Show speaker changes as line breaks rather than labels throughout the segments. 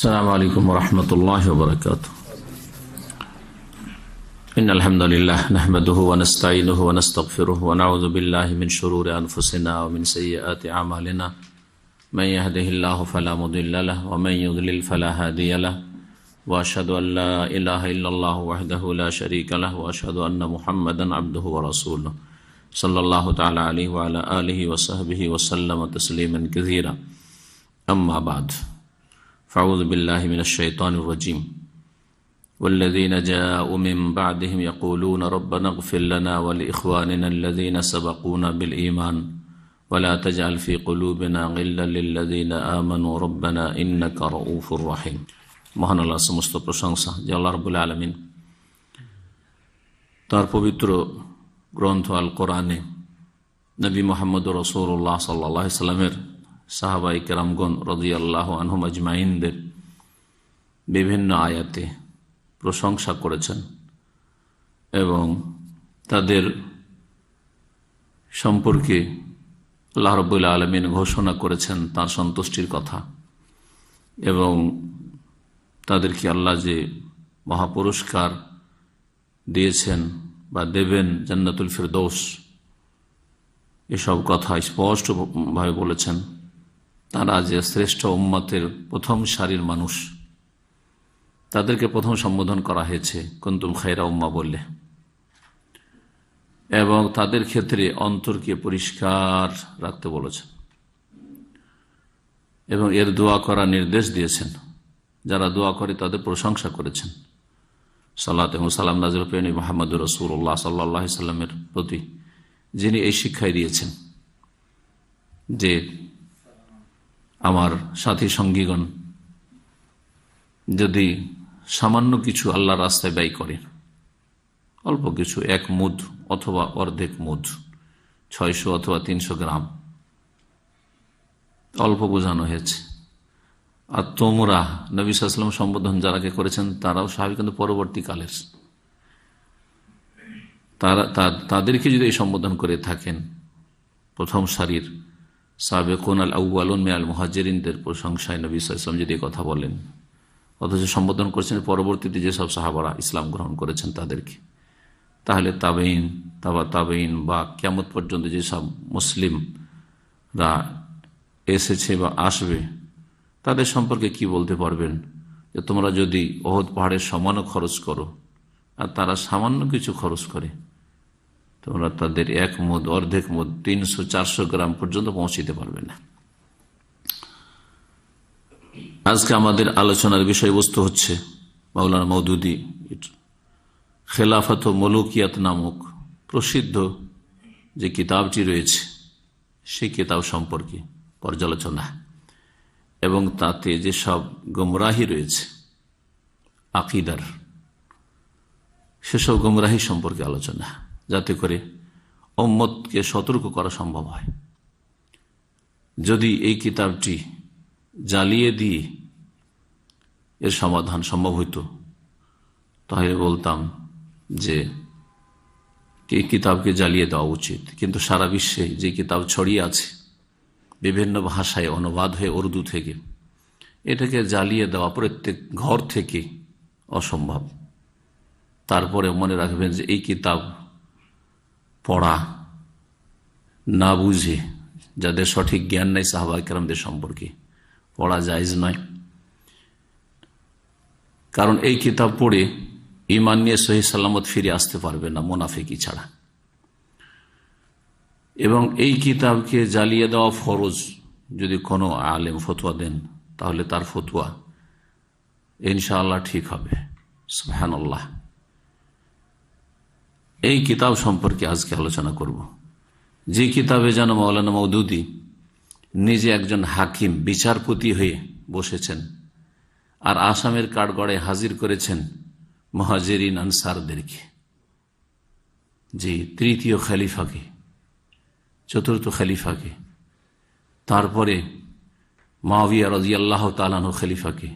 السلام عليكم ورحمة الله وبركاته. إن الحمد لله نحمده ونستعينه ونستغفره ونعوذ بالله من شرور أنفسنا ومن سيئات أعمالنا من يهده الله فلا مضل له ومن يضلل فلا هادي له وأشهد أن لا إله إلا الله وحده لا شريك له وأشهد أن محمدا عبده ورسوله صلى الله تعالى عليه وعلى آله وصحبه وسلم تسليما كثيرا. أما بعد، فأعوذ بالله من الشيطان الرجيم. والذين جاءوا من بعدهم يقولون ربنا اغفر لنا ولإخواننا الذين سبقونا بالإيمان ولا تجعل في قلوبنا غلا للذين آمنوا ربنا إنك رؤوف رحيم. মহান আল্লাহ সমস্ত প্রশংসা যে আল্লাহ রাব্বুল আলামিন তার পবিত্র গ্রন্থ আল কোরআনে নবী মুহাম্মদ রাসূলুল্লাহ সাল্লাল্লাহু আলাইহি সাল্লামের সাহাবায়ে কেরামগণ রাদিয়াল্লাহু আনহুম আজমাইনদের বিভিন্ন আয়াতে প্রশংসা করেছেন এবং তাদের সম্পর্কে আল্লাহ রাব্বুল আলামিন ঘোষণা করেছেন তার সন্তুষ্টির কথা এবং তাদেরকে আল্লাহ যে মহাপুরস্কার দিয়েছেন বা দেবেন জান্নাতুল ফিরদৌস, এসব কথা স্পষ্টভাবে বলেছেন। তারা যে শ্রেষ্ঠ উম্মতের প্রথম সারির মানুষ, তাদেরকে প্রথম সম্বোধন করা হয়েছে কুনতুম খায়রা উম্মাহ বললে, এবং তাদের ক্ষেত্রে অন্তরকে পরিষ্কার রাখতে বলেছেন এবং এর দোয়া করার নির্দেশ দিয়েছেন। যারা দোয়া করে তাদের প্রশংসা করেছেন। সালাত এবং সালাম নাযিল পেনি মুহাম্মদুর রাসূলুল্লাহ সাল্লাল্লাহু আলাইহি সাল্লামের প্রতি, যিনি এই শিক্ষাই দিয়েছেন যে আমার সাথী সঙ্গীগণ যদি সামান্য কিছু আল্লাহর রাস্তায় ব্যয় করে, অল্প কিছু, 1 মুদ অথবা অর্ধেক মুদ, 600 অথবা 300 গ্রাম, অল্প বোঝানো হয়েছে। আর তোমরা নবী সাল্লাল্লাহু আলাইহি ওয়াসাল্লাম সম্বোধন যারাকে করেছেন তারাও সাহাবী, কিন্তু পরবর্তীকালের তাদেরকে যদি এই সম্বোধন করে থাকেন, প্রথম সারির সাবেকুন আল আউয়ালুন মিনাল মুহাজিরিনদের প্রশংসায় নবী সাল্লাল্লাহু আলাইহি ওয়াসাল্লাম যদি কথা বলেন, অথচ সম্বোধন করেছেন পরবর্তীতে যেসব সাহাবারা ইসলাম গ্রহণ করেছেন তাদেরকে, তাহলে তাবেইন, তাবা তাবেইন বা কিয়ামত পর্যন্ত যেসব মুসলিমরা এসেছে বা আসবে তাদের সম্পর্কে কি বলতে পারবেন যে তোমরা যদি উহুদ পাহাড়ের সমানও খরচ করো আর তারা সামান্য কিছু খরচ করে, তোমরা তাদের 1 মুদ অর্ধেক মুদ 300-400 গ্রাম পর্যন্ত পৌঁছিতে পারবে না। আজকে আমাদের আলোচনার বিষয়বস্তু হচ্ছে মাওলানা মওদুদী খেলাফত ও মুলুকিয়াত নামক প্রসিদ্ধ যে কিতাবটি রয়েছে সেই কিতাব সম্পর্কে পর্যালোচনা এবং তাতে যেসব গুমরাহি রয়েছে আকীদার, সেসব গুমরাহি সম্পর্কে আলোচনা, যাতে করে উম্মতকে সতর্ক করা সম্ভব হয়। যদি এই কিতাবটি জ্বালিয়ে দিয়ে এর সমাধান সম্ভব হইত, তাহলে বলতাম যে এই কিতাবকে জ্বালিয়ে দেওয়া উচিত। কিন্তু সারা বিশ্বে যে কিতাব ছড়িয়ে আছে বিভিন্ন ভাষায় অনুবাদ হয়ে উর্দু থেকে, এটাকে জ্বালিয়ে দেওয়া প্রত্যেক ঘর থেকে অসম্ভব। তারপরে মনে রাখবেন যে এই কিতাব পড়া না বুঝে, যাদের সঠিক জ্ঞান নাই সাহাবায়ে কেরামদের সম্পর্কে, পড়া জায়েজ নয়। কারণ এই কিতাব পড়ে ঈমান নিয়ে সহিহ সালামত ফিরে আসতে পারবে না মুনাফিকি ছাড়া। এবং এই কিতাবকে জ্বালিয়ে দেওয়া ফরজ। যদি কোনো আলেম ফতোয়া দেন তাহলে তার ফতোয়া ইনশাআল্লাহ ঠিক হবে, সুবহানাল্লাহ। এই কিতাব সম্পর্কে আজকে আলোচনা করব, যে কিতাবে যেন মাওলানা মওদুদী নিজে একজন হাকিম, বিচারপতি হয়ে বসেছেন আর আসামের কাঠগড়ায় হাজির করেছেন মুহাজিরিন আনসারদেরকে, যে তৃতীয় খলিফাকে, চতুর্থ খলিফাকে, তারপরে মুআবিয়া রাদিয়াল্লাহু তাআলা আনহু খলিফাকে,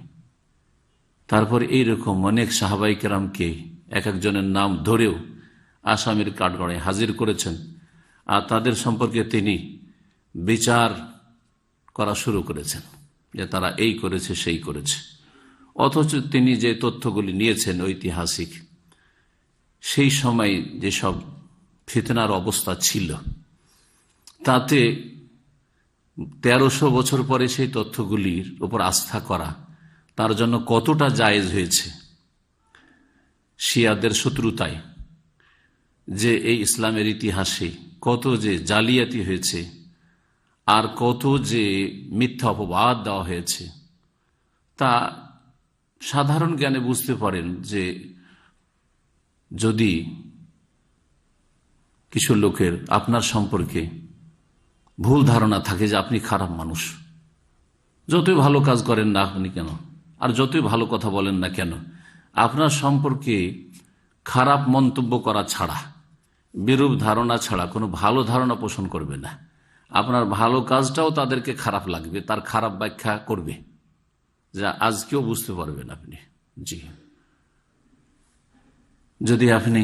তারপরে এইরকম অনেক সাহাবায়ে কেরামকে এক একজনের নাম ধরেও আসামের কাঠগড়ায় হাজির করেছেন। আর তাদের সম্পর্কে তিনি বিচার করা শুরু করেছেন যে তারা এই করেছে সেই করেছে। অথচ তিনি যে তথ্যগুলি নিয়েছেন ঐতিহাসিক, সেই সময় যেসব ফিতনার অবস্থা ছিল, তাতে 1300 বছর পরে সেই তথ্যগুলির উপর আস্থা করা তার জন্য কতটা জায়েজ হয়েছে। শিয়াদের শত্রুতায় যে এই ইসলামের ইতিহাসে কত যে জালিয়াতি হয়েছে আর কত যে মিথ্যা অপবাদ দেওয়া হয়েছে, তা সাধারণ জ্ঞানে বুঝতে পারেন যে যদি কিছু লোকের আপনার সম্পর্কে ভুল ধারণা থাকে যে আপনি খারাপ মানুষ, যতই ভালো কাজ করেন না আপনি কেন, আর যতই ভালো কথা বলেন না কেন, আপনার সম্পর্কে খারাপ মন্তব্য করা ছাড়া, বিরূপ ধারণা ছাড়া কোনো ভালো ধারণা পোষণ করবে না। আপনার ভালো কাজটাও তাদেরকে খারাপ লাগবে, তার খারাপ ব্যাখ্যা করবে, যা আজকেও বুঝতে পারবেন আপনি। জি, যদি আপনি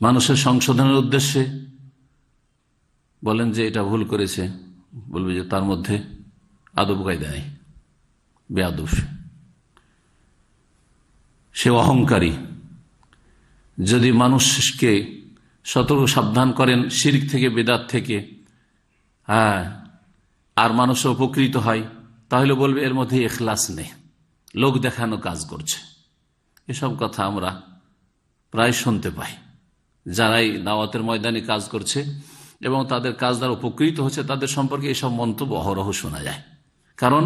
মানুষের সংশোধনের উদ্দেশ্যে বলেন যে এটা ভুল করেছে, বলবে যে তার মধ্যে আদব কায়দা নেই, বেয়াদব, সে অহংকারী। যদি মানুষকে সতর্ক সাবধান করেন শিরক থেকে, বেদাত থেকে, আর মানুষ উপকৃত হয়, তাহলে বলবে এর মধ্যে ইখলাস নেই, লোক দেখানো কাজ করছে। এসব কথা আমরা প্রায় শুনতে পাই। যারাই দাওয়াতের ময়দানে কাজ করছে এবং তাদের কাজ দ্বারা উপকৃত হচ্ছে, তাদের সম্পর্কে এসব মন্তব্য অহরহ শোনা যায়। কারণ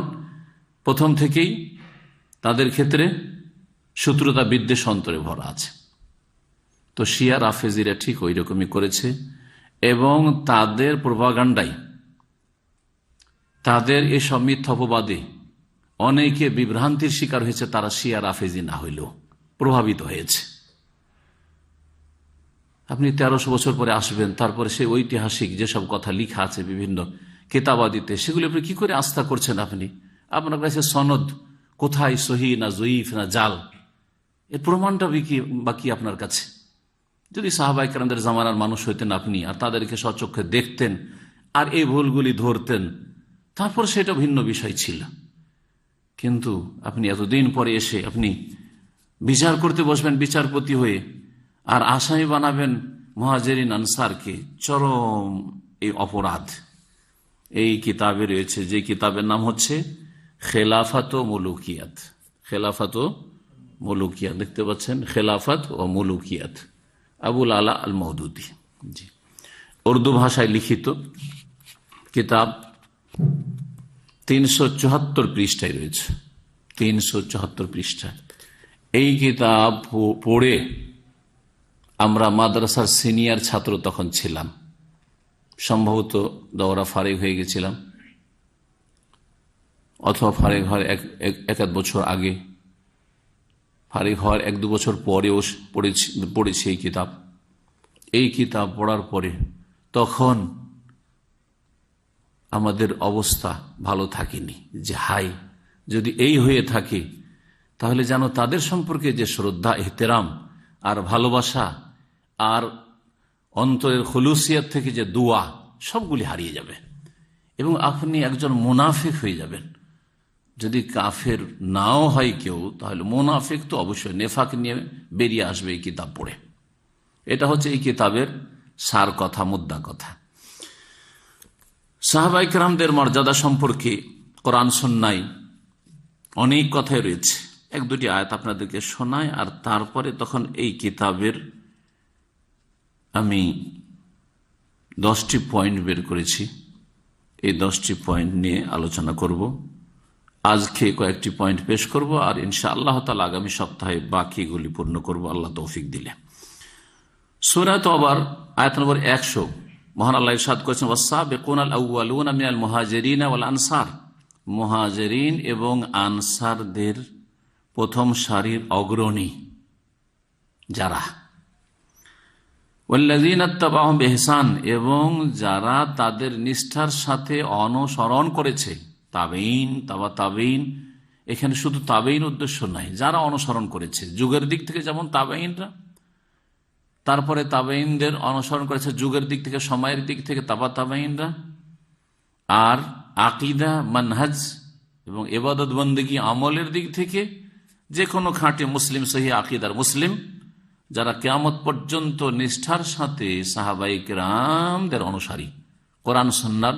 প্রথম থেকেই তাদের ক্ষেত্রে শত্রুতা বিদ্বেষ অন্তরে ভরা আছে। তো শিয়া রাফেজিরা ঠিক ওই রকমই করেছে, এবং তাদের প্রোপাগান্ডাই, তাদের এসব মিথ্যা অপবাদে অনেকে বিভ্রান্তির শিকার হয়েছে। তারা শিয়া রাফেজি না হইলেও প্রভাবিত হয়েছে। আপনি 1300 বছর পরে আসবেন, তারপরে সেই ঐতিহাসিক যেসব কথা লিখা আছে বিভিন্ন কেতাবাদিতে, সেগুলি আপনি কি করে আস্থা করছেন? আপনার কাছে সনদ কোথায়, সহি না জয়ীফ না জাল, এর প্রমাণটা বাকি আপনার কাছে? যদি সাহাবায়ে কেরামদের জামানার মানুষ হইতেন আপনি, আর তাদেরকে স্বচক্ষে দেখতেন আর এই ভুলগুলি ধরতেন, তারপর সেটা ভিন্ন বিষয় ছিল। কিন্তু আপনি এতদিন পরে এসে আপনি বিচার করতে বসবেন বিচারপতি হয়ে, আর আসামি বানাবেন মুহাজিরিন আনসারকে। চরম এই অপরাধ। এই কিতাবে রয়েছে, যে কিতাবের নাম হচ্ছে খেলাফত ও মুলুকিয়াত। খেলাফত ও মুলুকিয়াত দেখতে পাচ্ছেন, খেলাফত ও মুলুকিয়াত, আবুল আলা আল মওদুদি। জি, উর্দু ভাষায় লিখিত কিতাব, 374 পৃষ্ঠায় রয়েছে, 374 পৃষ্ঠায়। এই কিতাব পড়ে আমরা মাদ্রাসার সিনিয়র ছাত্র তখন ছিলাম, সম্ভবত দৌরা ফারিগ হয়ে গেছিলাম, অথবা ফারিগ হওয়ার এক বছর আগে, ফারিগ হওয়ার 1-2 বছর পরেও পড়েছি এই কিতাব। এই কিতাব পড়ার পরে তখন আমাদের অবস্থা ভালো থাকেনি, যে হাই যদি এই হয়ে থাকে, তাহলে যেন তাদের সম্পর্কে যে শ্রদ্ধা, এহতেরাম আর ভালোবাসা আর অন্তরের খুলুসিয়াত থেকে যে দোয়া, সবগুলি হারিয়ে যাবে এবং আপনি একজন মুনাফিক হয়ে যাবেন। যদি কাফের নাও হয় কেউ, তাহলে মুনাফিক তো অবশ্যই নেফাক নিয়ে বেরিয়ে আসবে এই কিতাব পড়ে। এটা হচ্ছে এই কিতাবের সার কথা, মুদ্রা কথা। সাহাবায়ে কেরামদের মর্যাদা সম্পর্কে কোরআন সুন্নাহয় অনেক কথাই রয়েছে। 1-2টি আয়াত আপনাদেরকে শোনায়, আর তারপরে তখন এই কিতাবের আমি 10টি পয়েন্ট বের করেছি। এই 10টি পয়েন্ট নিয়ে আলোচনা করব। আজকে কয়েকটি পয়েন্ট পেশ করব, আর ইনশাআল্লাহ তাআলা আগামী সপ্তাহে বাকিগুলি পূর্ণ করব, আল্লাহ তৌফিক দিলে। সূরা তওবার আয়াত নম্বর 100, মহান আল্লাহ ইরশাদ করেছেন, ওয়াস-সাবিকুনাল আউয়ালুনা মিনাল মুহাজিরিন ওয়াল আনসার। মুহাজিরিন এবং আনসারদের প্রথম সারির অগ্রণী যারা, ওয়াল্লাযীনা ইত্তাবাউহুম বিইহসান, এবং যারা তাদের নিষ্ঠার সাথে অনুসরণ করেছে। তাবেইন, তাবেইন, এখানে শুধু তাবেইন উদ্দেশ্য নাই, যারা অনুসরণ করেছে যুগের দিক থেকে, যেমন তাবেইনরা, তারপরে তাবেইনদের অনুসরণ করেছে যুগের দিক থেকে, সময়ের দিক থেকে তাবেইনরা, আর আকীদা, মানহাজ এবং ইবাদত বন্দেগী আমলের দিক থেকে যে কোনো খাঁটি মুসলিম, সহি আকীদার মুসলিম, যারা কিয়ামত পর্যন্ত নিষ্ঠার সাথে সাহাবায়ে কেরামদের অনুসারী, কোরআন সুন্নাহর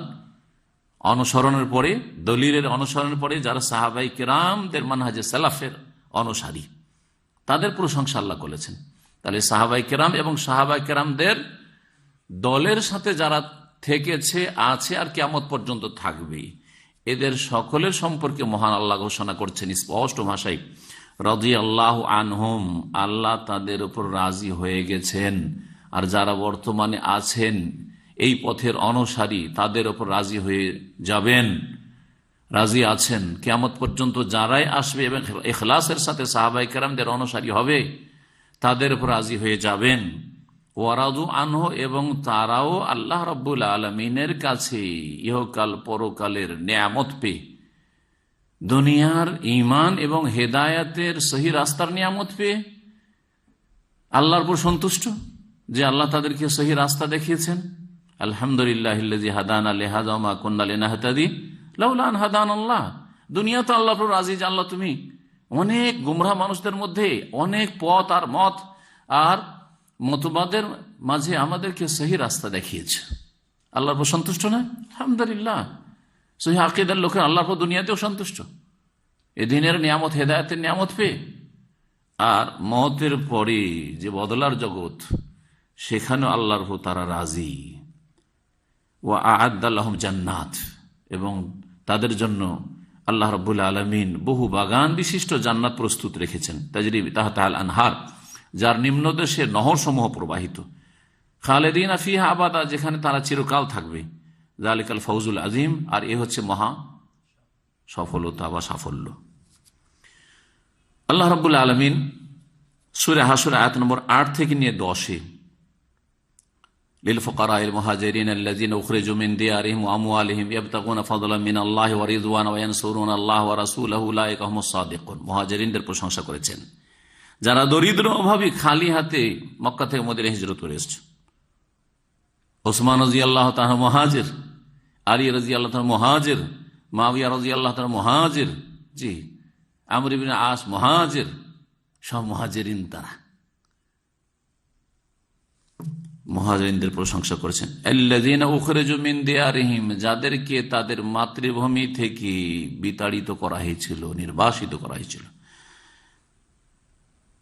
অনুসরণের পরে, দলিলের অনুসরণের পরে যারা সাহাবায়ে কেরামদের মানহাজে সালাফের অনুসারী, তাদের প্রশংসা আল্লাহ করেছেন। তাহলে সাহাবায়ে কেরাম এবং সাহাবায়ে কেরামদের দলের সাথে যারা থেকেছে, আছে আর কিয়ামত পর্যন্ত থাকবে, এদের সকলের সম্পর্কে মহান আল্লাহ ঘোষণা করছেন স্পষ্ট ভাষায়, রাদিয়াল্লাহু আনহুম, আল্লাহ তাদের উপর রাজি হয়ে গেছেন। আর যারা বর্তমানে আছেন এই পথের অনুসারী, তাদের উপর রাজি হয়ে যাবেন, রাজি আছেন। কিয়ামত পর্যন্ত যারাই আসবে এবং ইখলাসের সাথে সাহাবায়ে কেরামদের অনুসারী হবে, তাদের উপর রাজি হয়ে যাবেন। ওয়ারাদু আনহু, এবং তারাও আল্লাহ রাব্বুল আলামিনের কাছে ইহকাল পরকালের নিয়ামত পেয়ে, দুনিয়ার ঈমান এবং হেদায়েতের সহি রাস্তার নিয়ামত পেয়ে আল্লাহর উপর সন্তুষ্ট যে আল্লাহ তাদেরকে সহি রাস্তা দেখিয়েছেন। আলহামদুলিল্লাহিল্লাযী হাদানা লিহাযা ওয়া মা কুন্না লিনাহতাদি লাউলা আন হাদানাল্লাহ। দুনিয়া তো আল্লাহর উপর রাজি যে আল্লাহ তুমি অনেক গুমরাহ মানুষদের মধ্যে অনেক পথ আর মত আর মতবাদের মাঝে আমাদেরকে সহি রাস্তা দেখিয়েছে। আল্লাহর উপর সন্তুষ্ট না? আলহামদুলিল্লাহ। সহি আকীদার লোকের আল্লাহর উপর দুনিয়াতেও সন্তুষ্ট, এ দিনের নিয়ামত, হেদায়েতের নিয়ামত পেয়ে। আর মওতের পরে যে বদলার জগৎ, সেখানেও আল্লাহর উপর তারা রাজি। ওয়া আ'আদ্দা লাহুম জান্নাত, এবং তাদের জন্য আল্লাহ রাব্বুল আলামিন বহু বাগান বিশিষ্ট জান্নাত প্রস্তুত রেখেছেন। তাজরি তাহতাল আনহার, যার নিম্নদেশে নহর সমূহ প্রবাহিত। খালিদিনা ফিহা আবাদা, যেখানে তারা চিরকাল থাকবে। যালিকাল ফাউজুল আজিম, আর এ হচ্ছে মহা সফলতা বা সাফল্য। আল্লাহ রাব্বুল আলামিন সূরা হাশর আয়াত নম্বর 8 থেকে নিয়ে 10-এ লিল ফুকারাইল মুহাজিরিন আল্লাযিনা উখরিজু মিন দিয়ারিহিম ওয়া আমওয়ালিহিম ইয়াবতাগুনা ফাদলান মিনাল্লাহি ওয়া রিদওয়ানা ওয়া ইয়ানসুরুনা আল্লাহ ওয়া রাসূলাহু উলাইকা হুমুস সাদিকুন। মুহাজিরিনদের প্রশংসা করেছেন, যারা দরিদ্র অভাবী খালি হাতে মক্কা থেকে মদিনায় হিজরত করে এসেছে। ওসমান রাদিয়াল্লাহু তাআলা মুহাজির, আলী রাদিয়াল্লাহু তাআলা মুহাজির, মুআবিয়া রাদিয়াল্লাহু তাআলা মুহাজির, জি, আমর ইবনে আস মুহাজির, সব মুহাজিরিন। তারা মুহাজিরিনদের প্রশংসা করেছেন। আল্লাযীনা উখরিজু মিন দিয়ারিহিম, যাদেরকে তাদের মাতৃভূমি থেকে বিতাড়িত করা হয়েছিল, নির্বাসিত করা হয়েছিল।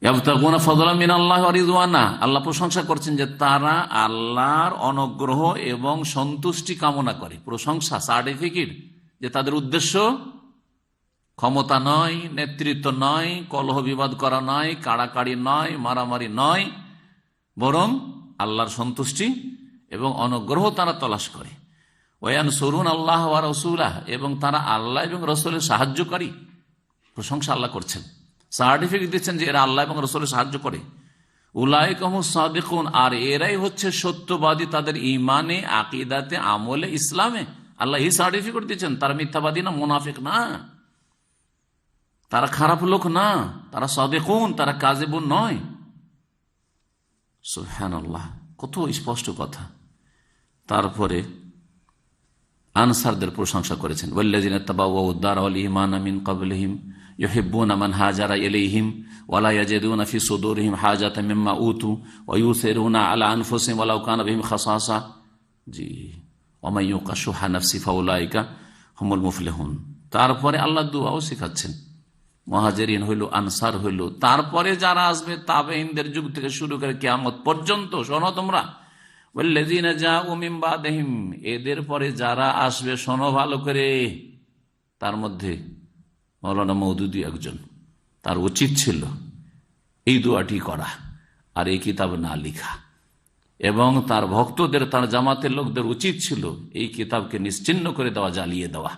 ইয়াবতাগুনা ফাদলান মিনাল্লাহি ওয়া রিদওয়ানা, আল্লাহ প্রশংসা করছেন যে তারা আল্লাহর অনুগ্রহ এবং সন্তুষ্টি কামনা করে। প্রশংসা, সার্টিফিকেট, যে তাদের উদ্দেশ্য ক্ষমতা নয়, নেতৃত্ব নয়, কলহ বিবাদ করা নয়, কাড়াকাড়ি নয়, মারামারি নয়, বরং আল্লাহর সন্তুষ্টি এবং অনুগ্রহ তারা তলাশ করে। ওয়ায়ানসুরুন আল্লাহ ওয়া রাসূলাহ, এবং তারা আল্লাহ এবং রাসূলের সাহায্যকারী। প্রশংসা আল্লাহ করছেন, সার্টিফিকেট দিচ্ছেন যে এরা আল্লাহ এবং রাসূলের সাহায্য করে। উলাইকা হুমুস সাদিকুন, আর এরাই হচ্ছে সত্যবাদী তাদের ঈমানে, আকীদাতে, আমলে, ইসলামে। আল্লাহ এই সার্টিফিকেট দিচ্ছেন। তারা মিথ্যাবাদী না, মুনাফিক না, তারা খারাপ লোক না, তারা সাদিকুন, তারা কাযিবুন নয়। সুবহানাল্লাহ, কত স্পষ্ট কথা। তারপরে আনসারদের প্রশংসা করেছেন। ওয়াল্লাযিনা তাবাওয়াউদ দারা ওয়াল ঈমানা মিন ক্বাবলিহিম ইউহিব্বুনা মান হাজারা ইলাইহিম ওয়া লা ইয়াজিদুনা ফি সুদুরিহিম হাজাতাম মিম্মা উতু ওয়া ইউসিরুনা আলা আনফুসিহিম ওয়ালাউ কানা বিহিম খাসাসা, জি, ওয়া মান ইউকা শুহা নাফসি ফাউলাইকা হুমুল মুফলিহুন। তারপরে আল্লাহ দুআও শেখাচ্ছেন। মুহাজিরিন হইল, আনসার হইল, তারপরে যারা আসবে তাবেঈনদের যুগ থেকে শুরু করে কিয়ামত পর্যন্ত। শোনো তোমরা, ওয়াল্লাযিনা জাউ মিন বাদিহিম, এদের পরে যারা আসবে, শোনো ভালো করে। তার মধ্যে মাওলানা মওদুদী একজন, তার উচিত ছিল এই দোয়াটি করা আর এই কিতাব না লেখা, এবং তার ভক্তদের, তার জামাতের লোকদের উচিত ছিল এই কিতাবকে নিশ্চিহ্ন করে দেওয়া, জ্বালিয়ে দেওয়া,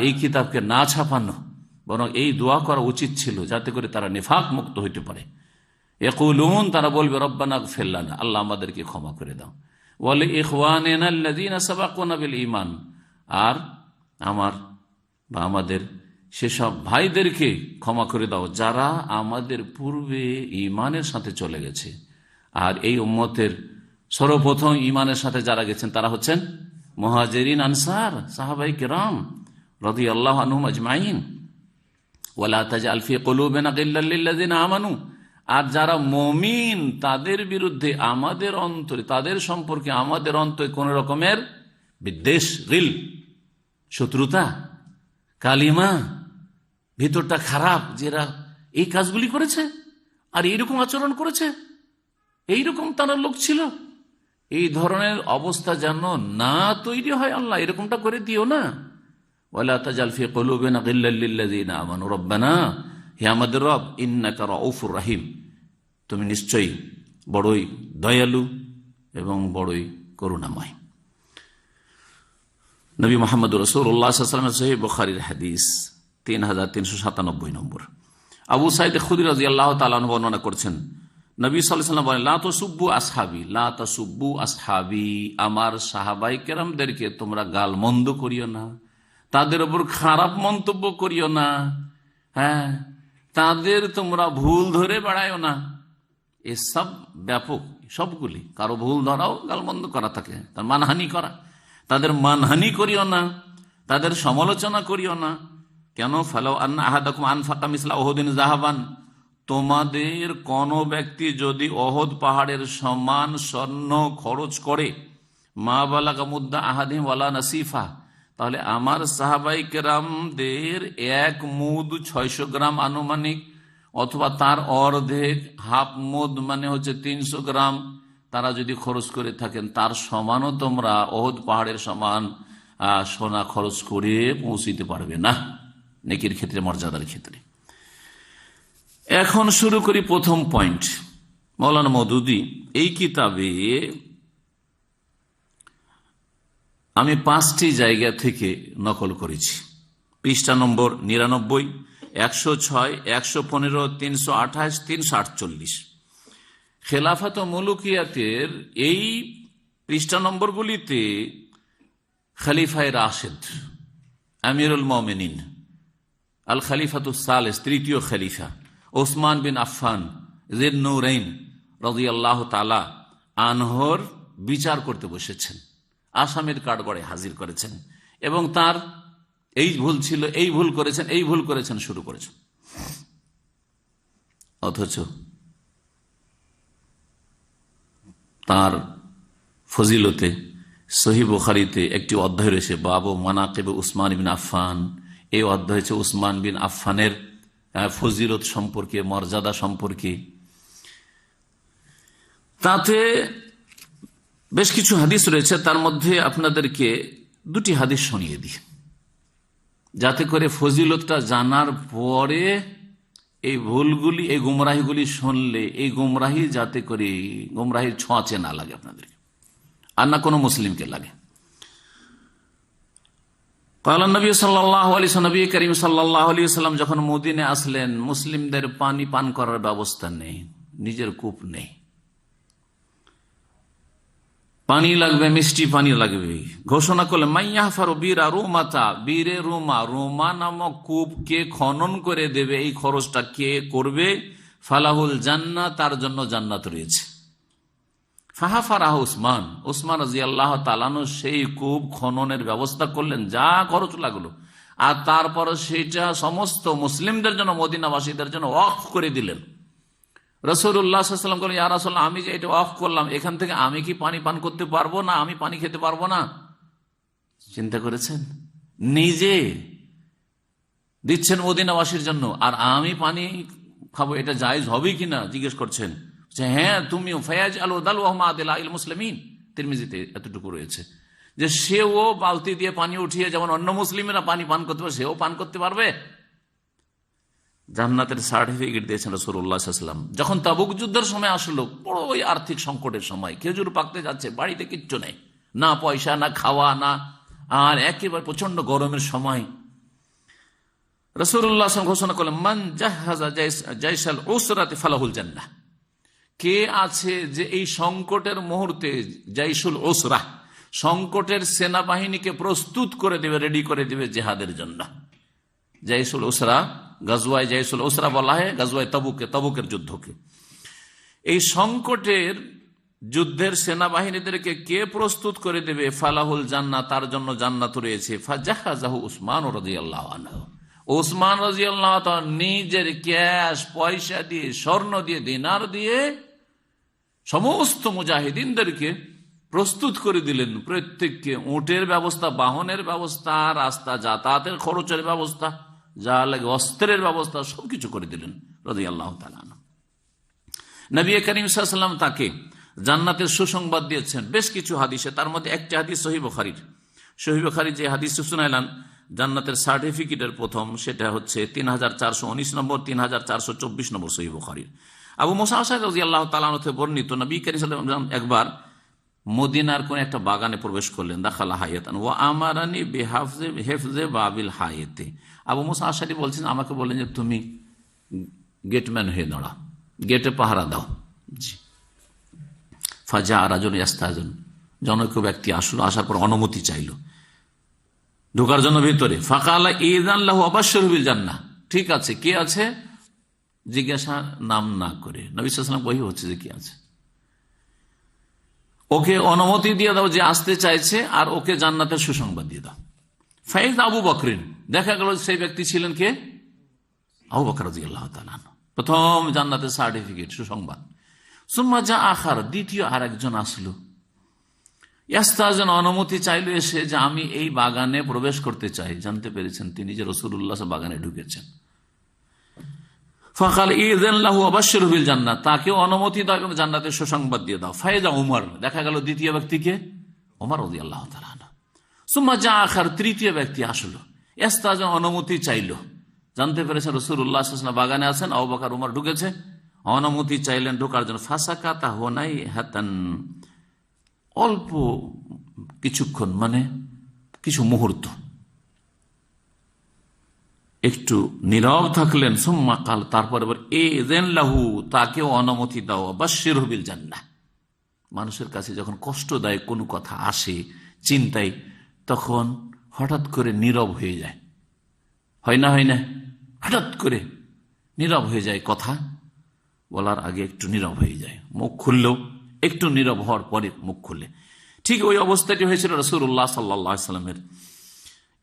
এই কিতাবকে না ছাপানো, বরং এই দোয়া করা উচিত ছিল, যাতে করে তারা নিফাক মুক্ত হইতে পারে। ইয়াকুলুন, তারা বলবে, রব্বানা ইগফির লানা, আল্লাহ আমাদেরকে ক্ষমা করে দাও, ওয়া লিইখওয়ানিনা আল্লাযীনা সাবাকুনা বিল ঈমান, আর আমার বা আমাদের সেসব ভাইদেরকে ক্ষমা করে দাও যারা আমাদের পূর্বে ঈমানের সাথে চলে গেছে। আর এই উম্মতের সর্বপ্রথম ঈমানের সাথে যারা গেছেন তারা হচ্ছেন মুহাজিরিন, আনসার, সাহাবায়ে কেরাম। রাদিয়াল্লাহু আনহুম আজমাইন ওয়ালা তাজআল ফি কুলুবিনা গিল্লাল লিল্লাযিনা আমানু, আর যারা মুমিন তাদের বিরুদ্ধে আমাদের অন্তরে, তাদের সম্পর্কে আমাদের অন্তরে কোন রকমের বিদ্বেষ, গিল, শত্রুতা, কালিমা, ভিতরটা খারাপ, যারা এই কাজগুলি করেছে আর এইরকম আচরণ করেছে, এইরকম তারা লোক ছিল, এই ধরনের অবস্থা যেন না তৈরি হয়। আল্লাহ এরকমটা করে দিও না। ওয়ালা তাজাল ফি কুলুবিনা গিল্লাল লিল্লাযিনা আমানু রব্বানা, হে আমাদের রব, ইন্নাকা রাউফুর রহিম, তুমি নিশ্চয়ই বড়ই দয়ালু এবং বড়ই করুণাময়। নবী মুহাম্মদ রাসূলুল্লাহ সাল্লাল্লাহু আলাইহি ওয়াসাল্লামের সহিহ বুখারীর হাদিস 3397 নম্বর। আবু সাঈদ খুদরী রাদিয়াল্লাহু তাআলা আনহু বর্ণনা করছেন, নবী সাল্লাল্লাহু আলাইহি ওয়াসাল্লাম বলেন, লা তাসুব্বু আসহাবি, লা তাসুব্বু আসহাবি, আমার সাহাবায়ে কেরামদেরকে তোমরা গালমন্দ করিও না, তাদের উপর খারাপ মন্তব্য করিও না, হ্যাঁ, তাদের তোমরা ভুল ধরে বেড়াইও না। এসব ব্যাপক, সবগুলি, কারো ভুল ধরাও গালমন্দ করা থাকে, তার মানহানি করা, তাদের মানহানি করিও না, তাদের সমালোচনা করিও না। কেন? ফালাউ আন্না আহাদাকুম আনফাকা মিসলা উহুদিন যাহাবান, তোমাদের কোন ব্যক্তি যদি অহদ পাহাড়ের সমান স্বর্ণ খরচ করে, মা বালাগা মুদ্দা আহাদিম ওয়ালা নাসিফা, তাহলে আমার সাহাবাই কেরামদের এক মুদ 600 গ্রাম আনুমানিক, অথবা তার অর্ধেক, হাফ মুদ মানে হচ্ছে 300 গ্রাম, তারা যদি খরচ করে থাকেন, তার সমানও তোমরা অহদ পাহাড়ের সমান সোনা খরচ করে পৌঁছিতে পারবে না, নেকির ক্ষেত্রে, মর্যাদার ক্ষেত্রে। এখন শুরু করি প্রথম পয়েন্ট। মাওলানা মওদুদী এই কিতাবে আমি 5টি জায়গা থেকে নকল করেছি। পৃষ্ঠা নম্বর 99, 106, 115, 328, 348। খেলাফত ও মুলুকিয়াতের এই পৃষ্ঠা নম্বরগুলিতে খলিফায়ে রাশেদ, আমিরুল মুমিনিন, আল খলিফাতুস সালিস, তৃতীয় খলিফা ওসমান বিন আফফান যিন-নূরাইন রাদিয়াল্লাহু তাআলা আনহুর বিচার করতে বসেছেন, আসামির কাঠগড়ায় হাজির করেছেন, এবং তার এই ভুল ছিল, এই ভুল করেছেন, এই ভুল করেছেন শুরু করেছেন। অথচ তার ফজিলতে সহিহ বুখারীতে একটি অধ্যায় রয়েছে, বাবু মানাকিব উসমান বিন আফফান। এই অধ্যায় হচ্ছে উসমান বিন আফফানের ফজিলত সম্পর্কে, মর্যাদা সম্পর্কে। তাতে বেশ কিছু হাদিস রয়েছে, তার মধ্যে আপনাদেরকে 2টি হাদিস শুনিয়ে দিই, যাতে করে ফজিলতটা জানার পরে এই ভুলগুলি, এই গুমরাহিগুলি শুনলে এই গুমরাহি যাতে করে গুমরাহির ছোঁয়াচে না লাগে আপনাদেরকে, আর না কোনো মুসলিমকে লাগে। قال النبي صلى الله عليه وسلم, নবী করিম সাল্লাল্লাহু আলাইহি ওয়াসাল্লাম যখন মদিনে আসলেন, মুসলিমদের পানি পান করার ব্যবস্থা নেই, নিজের কূপ নেই, পানি লাগবে, মিষ্টি পানি লাগবে। ঘোষণা করলেন, মাইয়াহফারু বীরা রুমাতা, বীরে রুমা, রুমা নামক কূপ কে খনন করে দেবে, এই খরচটা কে করবে, ফালাহুল জান্নাহ, তার জন্য জান্নাত রয়েছে। ফাহাফারাহ উসমান, উসমান রাদিয়াল্লাহু তাআলা আনহু সেই কূপ খননের ব্যবস্থা করলেন, যা খরচ লাগলো, আর তারপর সেটা সমস্ত মুসলিমদের জন্য, মদিনাবাসীদের জন্য ওয়াকফ করে দিলেন। রাসূলুল্লাহ সাল্লাল্লাহু আলাইহি ওয়াসাল্লাম বলেন, ইয়া রাসূলুল্লাহ, আমি যে এটা ওয়াকফ করলাম, এখান থেকে আমি কি পানি পান করতে পারবো না? আমি পানি খেতে পারবো না? চিন্তা করেছেন? নিজে দিচ্ছেন মদিনাবাসীর জন্য, আর আমি পানি খাবো, এটা জায়েজ হবে কিনা জিজ্ঞেস করছেন। হ্যাঁ, তুমিও ফায়াজ আল মুসলিমিন, তিরমিজিতে এতটুকু রয়েছে যে সেও বালতি দিয়ে পানি উঠিয়ে যেমন অন্য মুসলিমেরা পানি পান করতে পারে, সেও পান করতে পারবে। জান্নাতের সার্টিফিকেট দিয়েছেন রাসূলুল্লাহ সাল্লাল্লাহু আলাইহি ওয়াসাল্লাম। যখন তাবুক যুদ্ধের সময় আসলো, বড় ওই আর্থিক সংকটের সময়, খেজুর পাকতে যাচ্ছে, বাড়িতে কিচ্ছু নেই, না পয়সা, না খাওয়া, না, আর একেবারে প্রচন্ড গরমের সময়, রাসূলুল্লাহ সাল্লাল্লাহু আলাইহি ওয়াসাল্লাম ঘোষণা করলেন, মান জাহাজা জাইশাল উসরাতি ফালাহুল জান্নাহ, কে আছে যে এই সংকটের মুহূর্তে জাইশুল উসরা, সংকটের সেনাবাহিনীকে প্রস্তুত করে দেবে, রেডি করে দেবে জিহাদের জন্য। জাইশুল উসরা, গাজওয়ায়ে জাইশুল উসরা বলা হয় গাজওয়ায়ে তাবুকে, তাবুকের যুদ্ধকে। এই সংকটের যুদ্ধের সেনাবাহিনীদেরকে কে প্রস্তুত করে দেবে, ফালাহুল জান্নাহ, তার জন্য জান্নাত রয়েছে। ফাজাহাজাহু উসমান রাদিয়াল্লাহু আনহু, উসমান রাদিয়াল্লাহু তাআলা নিজের ক্যাশ পয়সা দিয়ে, স্বর্ণ দিয়ে, দিনার দিয়ে সমস্ত মুজাহিদিনদেরকে প্রস্তুত করে দিলেন। প্রত্যেককে উটের ব্যবস্থা, বাহনের ব্যবস্থা, রাস্তা যাতায়াতের খরচের ব্যবস্থা, যা লাগে অস্ত্রের ব্যবস্থা, সবকিছু করে দিলেন রাদিয়াল্লাহু তাআলা আনহু। নবী করিম সাল্লাল্লাহু আলাইহি ওয়াসাল্লাম তাকে জান্নাতের সুসংবাদ দিয়েছেন বেশ কিছু হাদিসে। তার মধ্যে একটি হাদিস সহিহ বুখারীর যে হাদিস শুনাইলেন জান্নাতের সার্টিফিকেটের প্রথম, সেটা হচ্ছে 3419 নম্বর, 3424 নম্বর সহিহ বুখারীর। আবু মুসা আশআরী রাদিয়াল্লাহু তাআলা আনহু থেকে বর্ণিত, নবী করিম সাল্লাল্লাহু আলাইহি ওয়াসাল্লাম একবার মদিনার কোন একটা বাগানে প্রবেশ করলেন। দাখালা হায়াতান ওয়া আমারানি বিহিফযি বাবিল হায়াতি। আবু মুসা আশআরী বলছেন, আমাকে বললেন যে তুমি গেটম্যান হয়ে দাঁড়াও, গেটে পাহারা দাও। জি। ফাজা রাজুল ইয়াস্তাযিন, জনৈক ব্যক্তি আসলো, আসার পর অনুমতি চাইল ঢোকার জন্য ভিতরে। ফাকালা ইযান লাহু আবাশশিরহু বিল জান্নাহ, ঠিক আছে, কে আছে জিজ্ঞাসা নাম না করে। নবী সাল্লাল্লাহু আলাইহি ওয়াসাল্লাম ওহী হচ্ছে যে কে আছে, ওকে অনুমতি দিয়ে দাও যে আসতে চাইছে, আর ওকে জান্নাতের সুসংবাদ দিয়ে দাও। ফাইজ আবু বকরিন, দেখা গেল সেই ব্যক্তি ছিলেন কে, আবু বকর রাদিয়াল্লাহু তাআলা আনহু, প্রথম জান্নাতের সার্টিফিকেট, সুসংবাদ। সুম্মা জা আখার, দ্বিতীয় আর একজন আসলো, ইয়াস্তাযিন, অনুমতি চাইলো এসে যে আমি এই বাগানে প্রবেশ করতে চাই। জানতে পেরেছেন তিনি যে রাসূলুল্লাহ বাগানে ঢুকেছেন। ফাকাল ইযান লাহু আবাশশিরহু বিল জান্নাহ, তাকে অনুমতি দাও এবং জান্নাতের সুসংবাদ দিয়ে দাও। ফায়জা উমর, দেখা গেল দ্বিতীয় ব্যক্তিকে ওমর রাদিয়াল্লাহু তাআলা আনহু। সুম্মা জা আখার, তৃতীয় ব্যক্তি আসলো, ইয়াস্তাযিন, অনুমতি চাইলো, জানতে পেরেছেন রাসূলুল্লাহ সাল্লাল্লাহু আলাইহি ওয়াসাল্লাম বাগানে আছেন, আবু বকর উমর ঢুকেছে, অনুমতি চাইলেন ঢোকার জন্য। ফাসাকাতা হুনাইহাতান, অল্প কিছুক্ষণ, মানে কিছু মুহূর্ত একটু নীরব থাকলেন। সুম্মা কাল, তারপরে ইযান লাহু, তাকেও অনুমতি দাও, বাশশিরহু বিল জান্নাহ। মানুষের কাছে যখন কষ্টদায়ক কোনো কথা আসে চিন্তায়, তখন হঠাৎ করে নীরব হয়ে যায়, হয় না হঠাৎ করে নীরব হয়ে যায়, কথা বলার আগে একটু নীরব হয়ে যায়, মুখ খুললেও একটু নীরব হওয়ার পরে মুখ খুলে। ঠিক ওই অবস্থাটি হয়েছিল রাসূলুল্লাহ সাল্লাল্লাহু আলাইহি ওয়াসাল্লামের।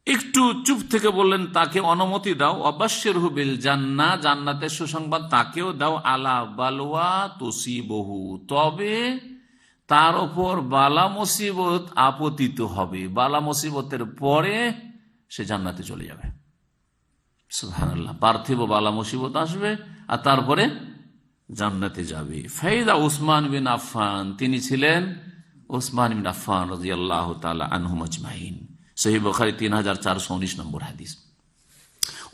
একটু চুপ থেকে বললেন, তাকে অনুমতি দাও, আবাশশিরহু বিল জান্নাহ, জান্নাতের সুসংবাদ তাকেও দাও, আলা বালওয়া তুসিবহু, তবে তার উপর বালা মুসিবত আপতিত হবে, বালা মুসিবতের পরে সে জান্নাতে চলে যাবে। সুবহানাল্লাহ, পার্থিব বালা মুসিবত আসবে আর তারপরে জান্নাতে যাবে। ফাইদা উসমান বিন আফফান, তিনি ছিলেন উসমান বিন আফফান রাদিয়াল্লাহু তাআলা আনহুম আজমাইন। সহিহ বুখারী 3419 নম্বর হাদিস।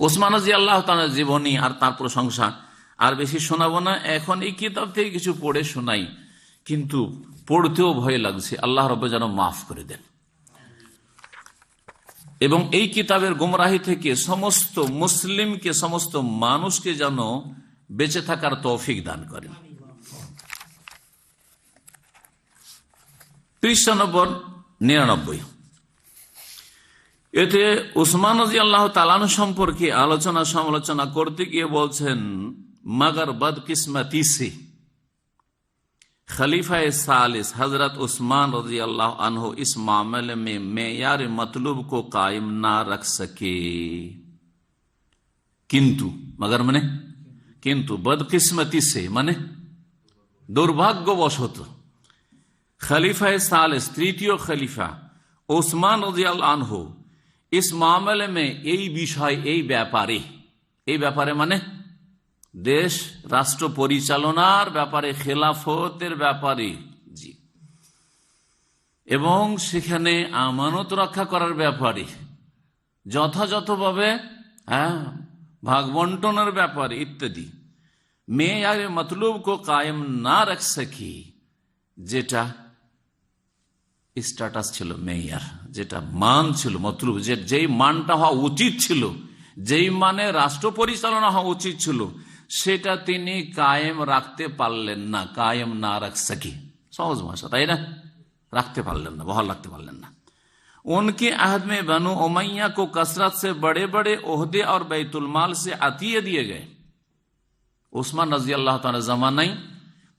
উসমান রাদিয়াল্লাহু তাআলা জীবনী আর তার প্রশংসা আর বেশি শোনাবো না, এখন এই কিতাব থেকে কিছু পড়ে শোনাই, কিন্তু পড়তেও ভয় লাগছে, আল্লাহ রাব্বু যেন মাফ করে দেন এবং এই কিতাবের গুমরাহি থেকে সমস্ত মুসলিমকে, সমস্ত মানুষকে যেন বেঁচে থাকার তৌফিক দান করেন। পৃষ্ঠা নম্বর 99, এতে উসমান রাদিয়াল্লাহু তাআলা আনহু সম্পর্কে আলোচনা সমালোচনা করতে গিয়ে বলছেন, মগর বদকিসমতি সে खलीफा सालिस हजरत उस्मान रज़ियल्लाहु अन्हु इस मामले में मेयार मतलूब को कायम ना रख सके। किंतु, मगर माने किंतु, बदकिस्मती से माने दुर्भाग्यवशत खलीफा सालिस, तृतीय खलीफा उस्मान रज़ियल्लाहु अन्हु इस मामले में এই বিষয়, এই ব্যাপারে মানে দেশ রাষ্ট্র পরিচালনার ব্যাপারে, খেলাফতের ব্যাপারে, জি, এবং সেখানে আমানত রক্ষা করার ব্যাপারে, যথাযথভাবে ভাগ বন্টনের ব্যাপারে ইত্যাদি, মেয়ার মতলুব কো কায়েম না রাখ সকি, যেটা স্ট্যাটাস ছিল, মেয়ার যেটা মান ছিল, মতলুব যেই মানটা হওয়া উচিত ছিল, যেই মানে রাষ্ট্র পরিচালনা হওয়া উচিত ছিল, সেটা তিনি কায়েম রাখতে পারলেন না। কায়েম না রাখ সকি, সহজ ভাষা, তাই না? রাখতে পারলেন না, বহাল রাখতে পারলেন না। उनके अहद में बनु उमैया को कसरत से बड़े बड़े ओहदे और बैतुल माल से अतिये दिए गए। उस्मान রাদিয়াল্লাহু তাআলা জামানায়,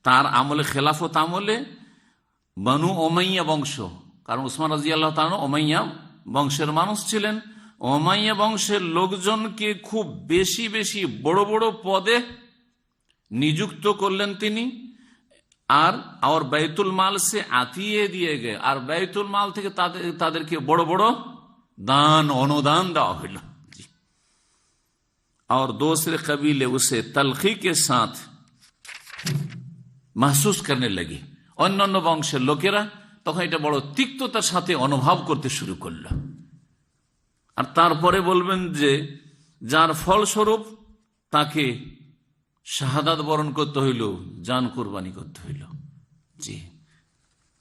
তার আমলে, খেলাফত আমলে বানু ওমাইয়া বংশ, কারণ উসমান রাদিয়াল্লাহু তাআলা ওমাইয়া বংশের মানুষ ছিলেন। ওমাইয়া বংশের লোকজনকে খুব বেশি বেশি বড় বড় পদে নিযুক্ত করলেন তিনি। আর বাইতুল মাল সে আতিয়ে দিয়ে গে, আর বাইতুল মাল থেকে তাদেরকে বড় বড় দান অনুদান দেওয়া হইল। और दूसरे कबीले उसे तलखी के साथ महसूस करने लगे। অন্যান্য বংশের লোকেরা তখন এটা বড় তিক্ততার সাথে অনুভব করতে শুরু করল। আর তারপরে বলবেন যে যার ফলস্বরূপ তাকে শাহাদাত বরণ করতে হইল, জান কুরবানি করতে হইল। জি,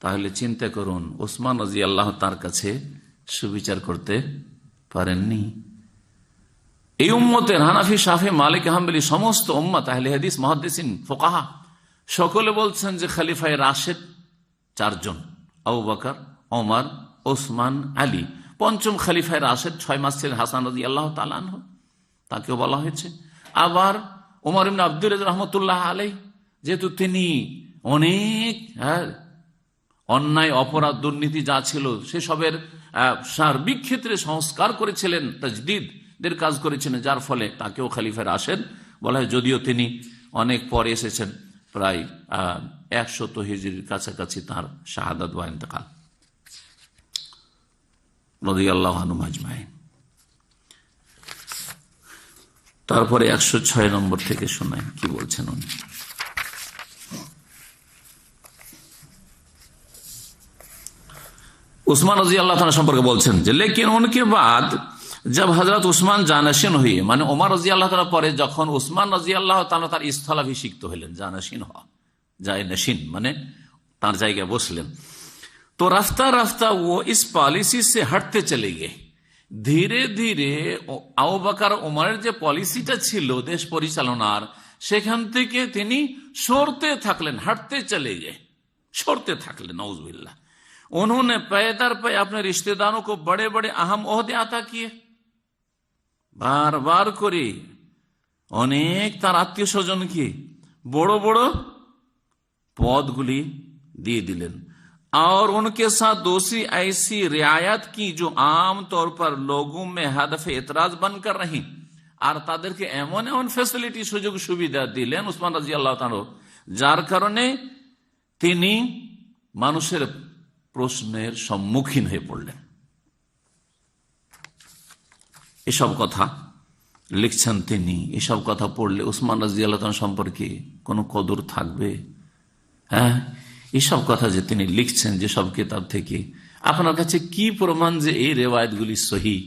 তাহলে চিন্তা করুন, ওসমান রাদিয়াল্লাহু তার কাছে সুবিচার করতে পারেননি। এই উম্মতের হানাফি, শাফি, মালিক, হাম্বলি সমস্ত উম্মত, আহলে হাদিস, মুহাদ্দিসিন, ফুকাহা সকলে বলছেন যে খলিফায়ে রাশেদ চারজন, আবু বকর, ওমর, ওসমান, আলী। পঞ্চম খলিফায়ে রাশেদ 6 মাস ছিলেন হাসান রাদিয়াল্লাহু তাআলা আনহু, তাকেও বলা হয়েছে। আবার ওমর ইবনে আব্দুল আযীজ রাহমাতুল্লাহ আলাইহি, যেহেতু তিনি অনেক অন্যায়, অপরাধ, দুর্নীতি যা ছিল সেসবের সার্বিক ক্ষেত্রে সংস্কার করেছিলেন, তাজদীদের কাজ করেছিলেন, যার ফলে তাকেও খলিফায়ে রাশেদ বলা হয়, যদিও তিনি অনেক পরে এসেছেন, প্রায় 100 হিজরির কাছাকাছি তার শাহাদাত বা ইন্তেকাল রাদিয়াল্লাহু আনহুম আজমাইন। তারপরে 106 নম্বর থেকে শোনায় কি বলছেন উনি। उस्मान रजी अल्लाह ताला সম্পর্কে বলছেন যে लेकिन उनके बाद जब हजरत उस्मान जानशीन हुए, মানে ওমর রাজি আল্লাহ তাআলা পরে যখন উসমান রাজি আল্লাহ তাআলা তার স্থলাভিষিক্ত হলেন, জানাসীন হওয়া, জায়নাসীন মানে তার জায়গায় বসলেন, तो रास्ता रास्ता वो इस पॉलिसी से हटते चले गए। ধীরে ধীরে আবু বকর ওমরের যে পলিসিটা ছিল দেশ পরিচালনার, সেখান থেকে তিনি সরতে থাকলেন, हटते चले गए, সরতে থাকলেন। নাউজুবিল্লাহ। उन्होंने पै दर पे अपने रिश्तेदारों को बड़े बड़े अहम ओहदे अता किए, बार बार করে অনেক তার আত্মীয় স্বজনকে বড় বড় পদগুলি দিয়ে দিলেন। और उनके साथ दूसरी ऐसी रियायत की जो आम तौर पर लोगों में हदफ एतराज बनकर रही, আর তাদেরকে এমন এমন ফ্যাসিলিটি, সুযোগ সুবিধা দিলেন উসমান রাদিয়াল্লাহু তাআলা, যার কারণে তিনি মানুষের প্রশ্নের সম্মুখীন হয়ে পড়লেন। এসব কথা লিখছেন তিনি। এসব কথা পড়লে উসমান রাদিয়াল্লাহু তাআলা সম্পর্কে কোনো কদর থাকবে? হ্যাঁ, এসব কথা যে তিনি লিখছেন যেসব কিতাব থেকে, আপনার কাছে কি প্রমাণ যে এই রেওয়ায়তগুলি সহি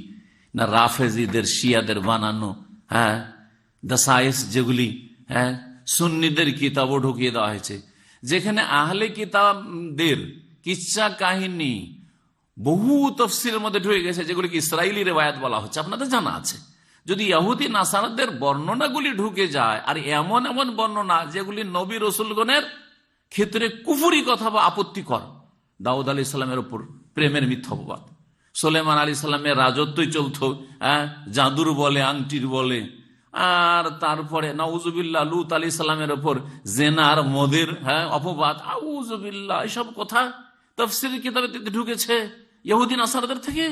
না রাফেজিদের, শিয়াদের বানানো দাসায়েস, যেগুলি সুন্নিদের কিতাবও ঢুকিয়ে দেওয়া হয়েছে, যেখানে আহলে কিতাবদের কিচ্ছা কাহিনী বহু তফসিরের মধ্যে ঢুকে গেছে, যেগুলিকে ইসরায়েলি রেওয়ায়াত বলা হচ্ছে। আপনাদের জানা আছে, যদি ইহুদি নাসারাদের বর্ণনাগুলি ঢুকে যায়, আর এমন এমন বর্ণনা যেগুলি নবী রসুলগণের ক্ষেত্রে কুফরি কথা বা আপত্তিকর, দাউদ আলাইহিস সালামের উপর প্রেমের মিথ্যাবাদ, সুলাইমান আলাইহিস সালামের রাজত্বই চলত জাদুর বলে, আংটির বলে, আর তারপরে নাউজুবিল্লাহ লূত আলাইহিস সালামের উপর জেনার, মদের অপবাদ, আউযুবিল্লাহ, এসব কথা তাফসীরের কিতাবে ঢুকেছে ইহুদি নাসারাদের থেকে।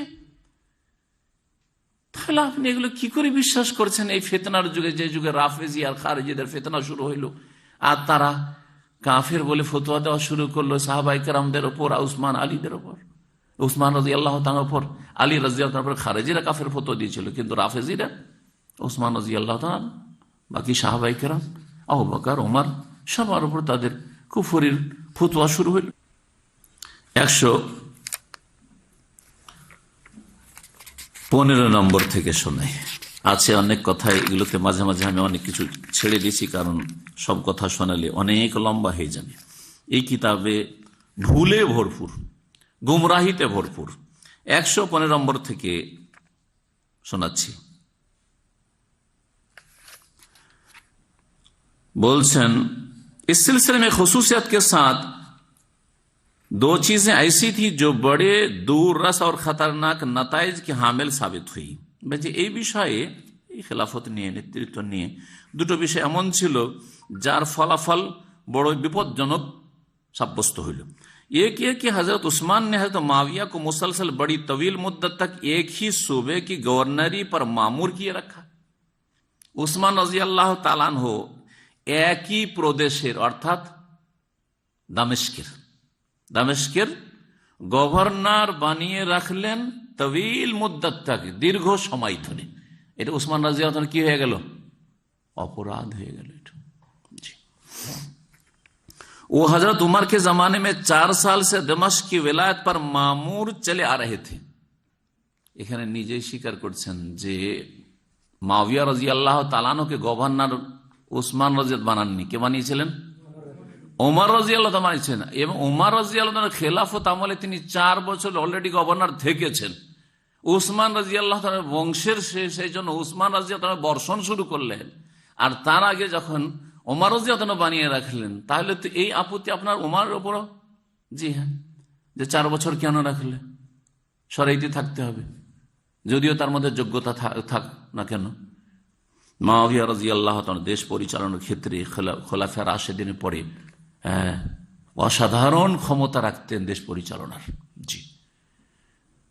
তাহলে আপনি এগুলো কি করে বিশ্বাস করছেন এই ফিতনার যুগে, যে যুগে রাফেজি আর খারিজিদের ফিতনা শুরু হইল, আর তারা কাফের বলে ফতোয়া দেওয়া শুরু করলো সাহাবায়ে কেরামদের উপর, উসমান আলীদের উপর, উসমান রাদিয়াল্লাহু তাআলার উপর, আলী রাদিয়াল্লাহু তাআলার উপর খারিজিরা কাফের ফতোয়া দিয়েছিল, কিন্তু রাফেজিরা উসমান রাদিয়াল্লাহু তাআলা, বাকি সাহাবায়ে কেরাম, আবু বকর, ওমর, সবার উপর তাদের কুফরির ফতোয়া শুরু হইল। 115 নম্বর থেকে শোনাই। আছে অনেক কথা, এগুলোতে মাঝে মাঝে আমি অনেক কিছু ছেড়ে দিয়েছি, কারণ সব কথা শোনালে অনেক লম্বা হয়ে যাবে। এই কিতাবে ভুলে ভরপুর, গুমরাহিতে ভরপুর। 115 নম্বর থেকে শোনাচ্ছি। बोलছেন इस सिलसिले में खुसूसियत के साथ 2 चीजें ऐसी थी जो बड़े दूर रस और खतरनाक नताइज की हामिल साबित हुई। এই বিষয়ে, এই খেলাফত নিয়ে, নেতৃত্ব নিয়ে 2টো বিষয় এমন ছিল যার ফলাফল বড় বিপজ্জনক সাব্যস্ত হইল। एक ये कि हजरत उस्मान ने हजरत माविया को मुसलसल बड़ी तवील मुद्दत तक एक ही सूबे की गवर्नरी पर मामूर किए रखा। उस्मान रजी अल्लाह ताला अन्हु एक ही प्रदेशेर अर्थात দামেস্কের গভর্নর বানিয়ে রাখলেন তবিল মুদ্দত তক, দীর্ঘ সময় ধরে। এটা উসমান রাদিয়াল্লাহু আনহু কি হয়ে গেল? অপরাধ হয়ে গেল। वो हजरत उमर के जमाने में 4 साल से दमिश्क की विलायत पर मामूर चले आ रहे थे। এখানে নিজেই স্বীকার করছেন যে মাওবিয়া রাদিয়াল্লাহু তাআলা আনহুকে গভর্নর উসমান রাদিয়াল্লাহু বানাননি, কে বানিয়েছিলেন? ওমর রাদিয়াল্লাহু তাআলা বানিয়েছেন। এবং ওমর রাদিয়াল্লাহু তাআলার খেলাফত আমলে তিনি 4 বছর অলরেডি গভর্নর থেকেছেন। উসমান রাদিয়াল্লাহু তাআলার বংশের সেই জন্য উসমান রাদিয়াল্লাহু তাআলা বর্ষণ শুরু করলেন। আর তার আগে যখন ওমর রাদিয়াল্লাহু তাআলা বানিয়ে রাখলেন, তাহলে তো এই আপত্তি আপনার ওমরের উপর? জি হ্যাঁ, যে 4 বছর কেন রাখলে? সরাইতে থাকতে হবে, যদিও তার মধ্যে যোগ্যতা থাক না কেন। মুআবিয়া রাদিয়াল্লাহু তাআলা দেশ পরিচালনার ক্ষেত্রে খোলাফায়ে রাশেদিনের পরে অসাধারণ ক্ষমতা রাখতেন দেশ পরিচালনার। জি,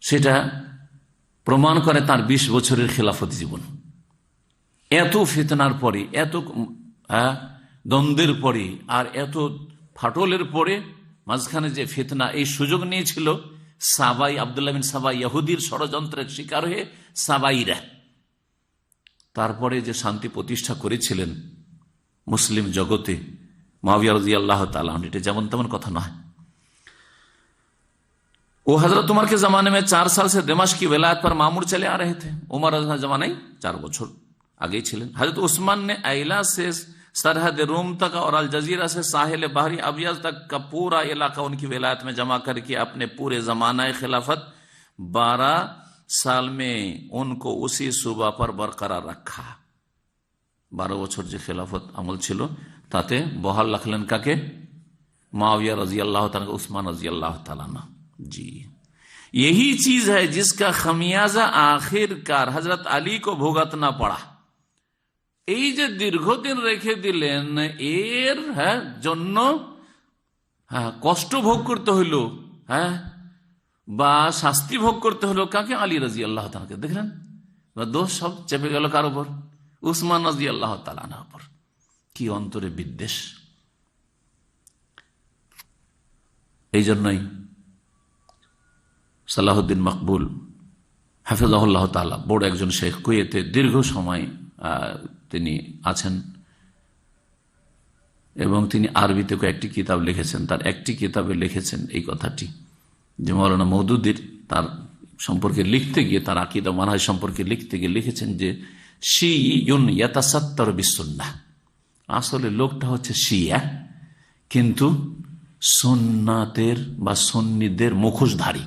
সেটা প্রমাণ করে তার 20 বছরের খেলাফতি জীবন। এত ফিতনার পরে, এত দ্বন্দ্বের পরে, আর এত ফাটলের পরে মাঝখানে যে ফিতনা, এই সুযোগ নিয়েছিল সাবাই, আব্দুল্লাহ বিন সাবাই ইহুদির ষড়যন্ত্রের শিকার হয়ে সাবাইরা। তারপরে যে শান্তি প্রতিষ্ঠা করেছিলেন মুসলিম জগতে মুআবিয়া রাদিয়াল্লাহু তাআলা, এটা যেমন তেমন কথা নয়। वो हजरत उमर के जमाने में 4 साल से दमिश्क की विलायत पर मामूर चले आ रहे थे। उमर जमाने 4 বছর आगे छिलेन। हजरत उस्मान ने आइला से सरहद रूम तक और अल जजीरा से साहिल बहरी अबियज तक का पूरा इलाका उनकी विलायत में जमा करके अपने पूरे जमाना खिलाफत 12 साल में उनको उसी सूबा पर बरकरार रखा। 12 বছর যে খেলাফত আমল ছিল তাতে বহাল রাখলেন কাকে? मुआविया रज़ियल्लाहु ताला, उस्मान रज़ियल्लाहु ताला। जी, यही चीज है जिसका खमियाजा आखिरकार हजरत अली को भुगतना पड़ा। এই যে দীর্ঘদিন রেখে দিলেন, এর জন্য কষ্ট ভোগ করতে হইল, বা শাস্তি ভোগ করতে হলো কাকে? আলী রাদিয়াল্লাহু তাআলাকে। দেখলেন, দোষ সব চেপে গেল কার উপর? উসমান রাদিয়াল্লাহু তাআলার উপর। কি অন্তরে বিদ্বেষ! এই জন্যই সালাহুদ্দিন মকবুল হাফিজাহুল্লাহ তাআলা বড় একজন শেখ, কুয়েতে দীর্ঘ সময় তিনি আছেন এবং তিনি আরবিতে কয়েকটি কিতাব লিখেছেন। তার একটি কিতাবে লিখেছেন এই কথাটি যে মাওলানা মওদুদীর তার সম্পর্কে লিখতে গিয়ে, তার আকীদা মানহাজ সম্পর্কে লিখতে গিয়ে লিখেছেন যে শিয়ুন ইয়াতাসাত্তারু বিসুন্নাহ। আসলে লোকটা হচ্ছে শিয়া, কিন্তু সুন্নাতের বা সুন্নিদের মুখোশধারী,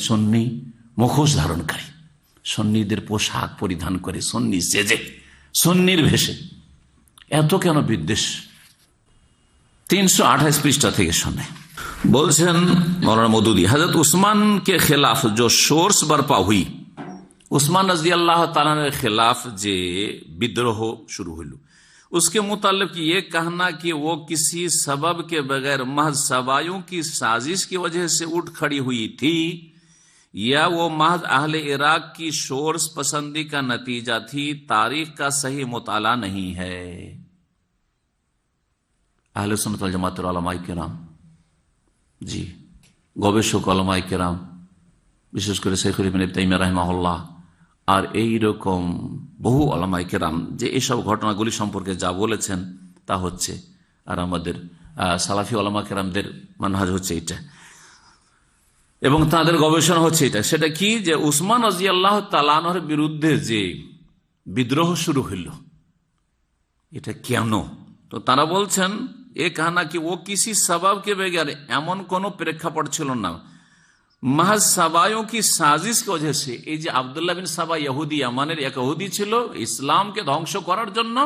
সুন্নি মুখোশ ধারণকারী, সুন্নিদের পোশাক পরিধান করে, সুন্নি সেজে, সুন্নির ভেষে। এত কেন বিদ্বেষ? 328 পৃষ্ঠা থেকে শোনে। বলছেন মৌলানা মওদুদী, হযরত उस्मान के खिलाफ जो शोर्स बरपा हुई, उस्मान रजी अल्लाह ताला के खिलाफ जे विद्रोह शुरू हुई, उसके मुताल्लिक ये कहना कि वो किसी सबब के बगैर महज सबायों की साजिश की वजह से उठ खड़ी हुई थी, या वो महज अहले इराक की शोर्स पसंदी का नतीजा थी, तारीख का सही मुताला नहीं है। अहले सुन्नत वल जमातेर उलमाए किराम, জি, গবেষক উলামায়ে কিরাম, বিশেষ করে শেখ ইবনে তাইমিয়া রাহিমাহুল্লাহ আর এই রকম বহু উলামায়ে কিরাম যে এসব ঘটনাগুলি সম্পর্কে যা বলেছেন তা হচ্ছে, আর আমাদের সালাফি উলামা কিরামদের মানহাজ হচ্ছে এটা, এবং তাদের গবেষণা হচ্ছে এটা। সেটা কি? যে উসমান রাদিয়াল্লাহু তাআলা আনহুর বিরুদ্ধে যে বিদ্রোহ শুরু হইল, এটা কেন? তো তারা বলছেন এ কাহনা কি ও কিসি সবাব কে বেগার, এমন কোন প্রেক্ষাপট ছিল না, महज सबायों की साजिश की वजह से। এই যে আব্দুল্লাহ বিন সাবা ইহুদি, ইয়ামানের এক ইহুদি ছিল, ইসলামকে ধ্বংস করার জন্য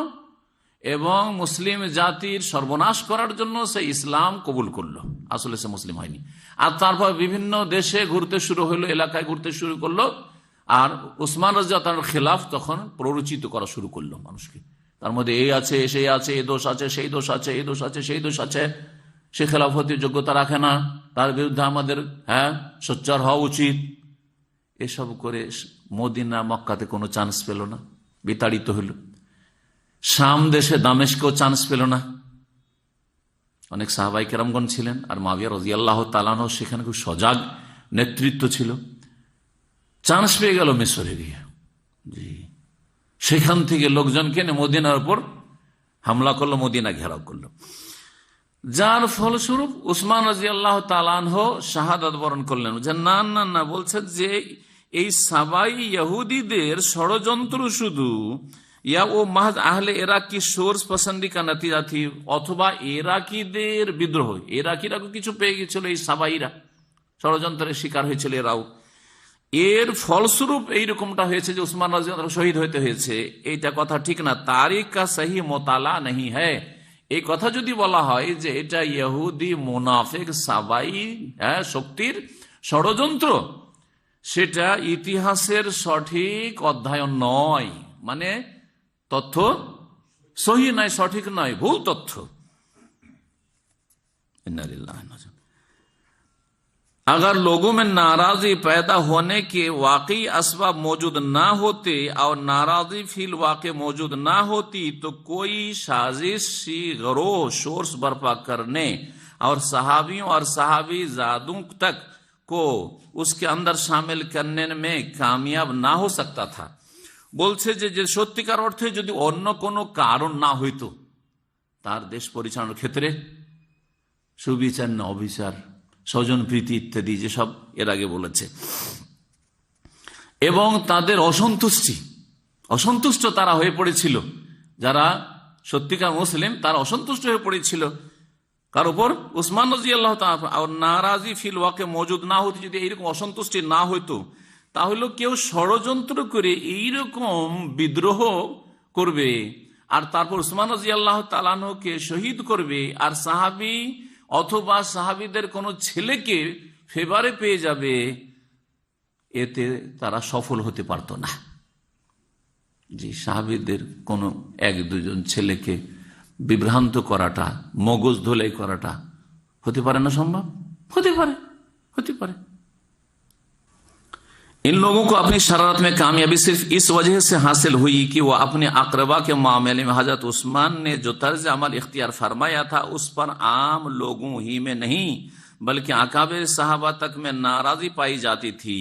এবং মুসলিম জাতির সর্বনাশ করার জন্য সে ইসলাম কবুল করলো, আসলে সে মুসলিম হয়নি। আর তারপর বিভিন্ন দেশে ঘুরতে শুরু হলো, এলাকায় ঘুরতে শুরু করলো, আর উসমান রাদিয়াল্লাহু তাআলার খেলাফ তখন প্ররোচিত করা শুরু করলো মানুষকে। তার মধ্যে এই আছে, সেই আছে, এই দোষ আছে, সেই দোষ আছে, এই দোষ আছে, সেই দোষ আছে, সে খেলাফতের যোগ্যতা রাখে না, তার বিরুদ্ধে আমাদের সোচ্চার হওয়া উচিত। এসব করে মদিনা মক্কাতে কোনো চান্স পেল না, বিতাড়িত হইল। শাম দেশে দামেস্কেও চান্স পেল না। অনেক সাহাবাই কেরামগণ ছিলেন, আর মুআবিয়া রাদিয়াল্লাহু তাআলা আনহু সেখানে খুব সজাগ নেতৃত্ব ছিল। চান্স পেয়ে গেল মিশরে গিয়ে। জি, সেখান থেকে লোকজনকে এনে মদিনার উপর হামলা করলো, মদিনা ঘেরাও করলো। যার ফলস্বরূপ উসমান রাদিয়াল্লাহু তাআলা আনহু শাহাদাত বরণ করলেন। যে না না না, বলছেন যে এই সাবাই ইহুদিদের ষড়যন্ত্র শুধু ইয়া ও মাহজ আহলে ইরাকি সোর্স পসন্দি কা নতিজা থি, অথবা ইরাকিদের বিদ্রোহ, ইরাকিরা কিছু পেয়ে গেছিল, এই সাবাইরা ষড়যন্ত্রের শিকার হয়েছিল এরাও। এর ফলস্বরূপ এইরকমটা হয়েছে যে উসমান রাদিয়াল্লাহু শহীদ হইতে হয়েছে, এইটা কথা ঠিক না। তারিখ কা সহি মোতালা नहीं है। এই কথা যদি বলা হয় যে এটা ইহুদি মুনাফিক সাবাই শক্তির ষড়যন্ত্র, সেটা ইতিহাসের সঠিক অধ্যয়ন নয়, মানে তথ্য সহি নয়, সঠিক নয়, ভুল তথ্য। अगर लोगों में नाराजगी पैदा होने के वाकई असबाब मौजूद ना होते और नाराजगी फिल वाकई मौजूद ना होती तो कोई साजिशी गरोह सोर्स बर्पा करने और सहाबियों और सहाबी जादों तक को उसके अंदर शामिल करने में कामयाब ना हो सकता था। বলছে যে সত্যিকার অর্থে যদি অন্য কোনো কারণ না হইতো তার দেশ পরিচালনার ক্ষেত্রে, সুবিচার না অবিচার, স্বজন প্রীতি ইত্যাদি যেসব এর আগে বলেছে, এবং তাদের অসন্তুষ্ট তারা হয়ে পড়েছিল, যারা সত্যিকার মুসলিম তারা অসন্তুষ্ট হয়ে পড়েছিল কার উপর? উসমান রাদিয়াল্লাহু তাআলা। আর নারাজি ফিল ওয়াকে মজুদ না হতে, যদি এইরকম অসন্তুষ্টি না হইতো, তাহলে কেউ ষড়যন্ত্র করে এইরকম বিদ্রোহ করবে আর তারপর উসমান রাদিয়াল্লাহু তাআলা আনহুকে শহীদ করবে, আর সাহাবী অথবা সাহাবীদের কোন ছেলেকে ফেভারে পেয়ে যাবে, এতে তারা সফল হতে পারত না। জি, সাহাবীদের কোন এক দুজন ছেলেকে বিভ্রান্ত করাটা, মগজ ধোলাই করাটা হতে পারে না? সম্ভব হতে পারে। इन लोगों को अपनी शरारत में कामयाबी सिर्फ इस वजह से हासिल हुई कि वो अपने अकरबा के मामले में हजरत उस्मान ने जो तर्ज अमल इख्तियार फरमाया था उस पर आम लोगों ही में नहीं बल्कि आकाबे साहबा तक में नाराजी पाई जाती थी।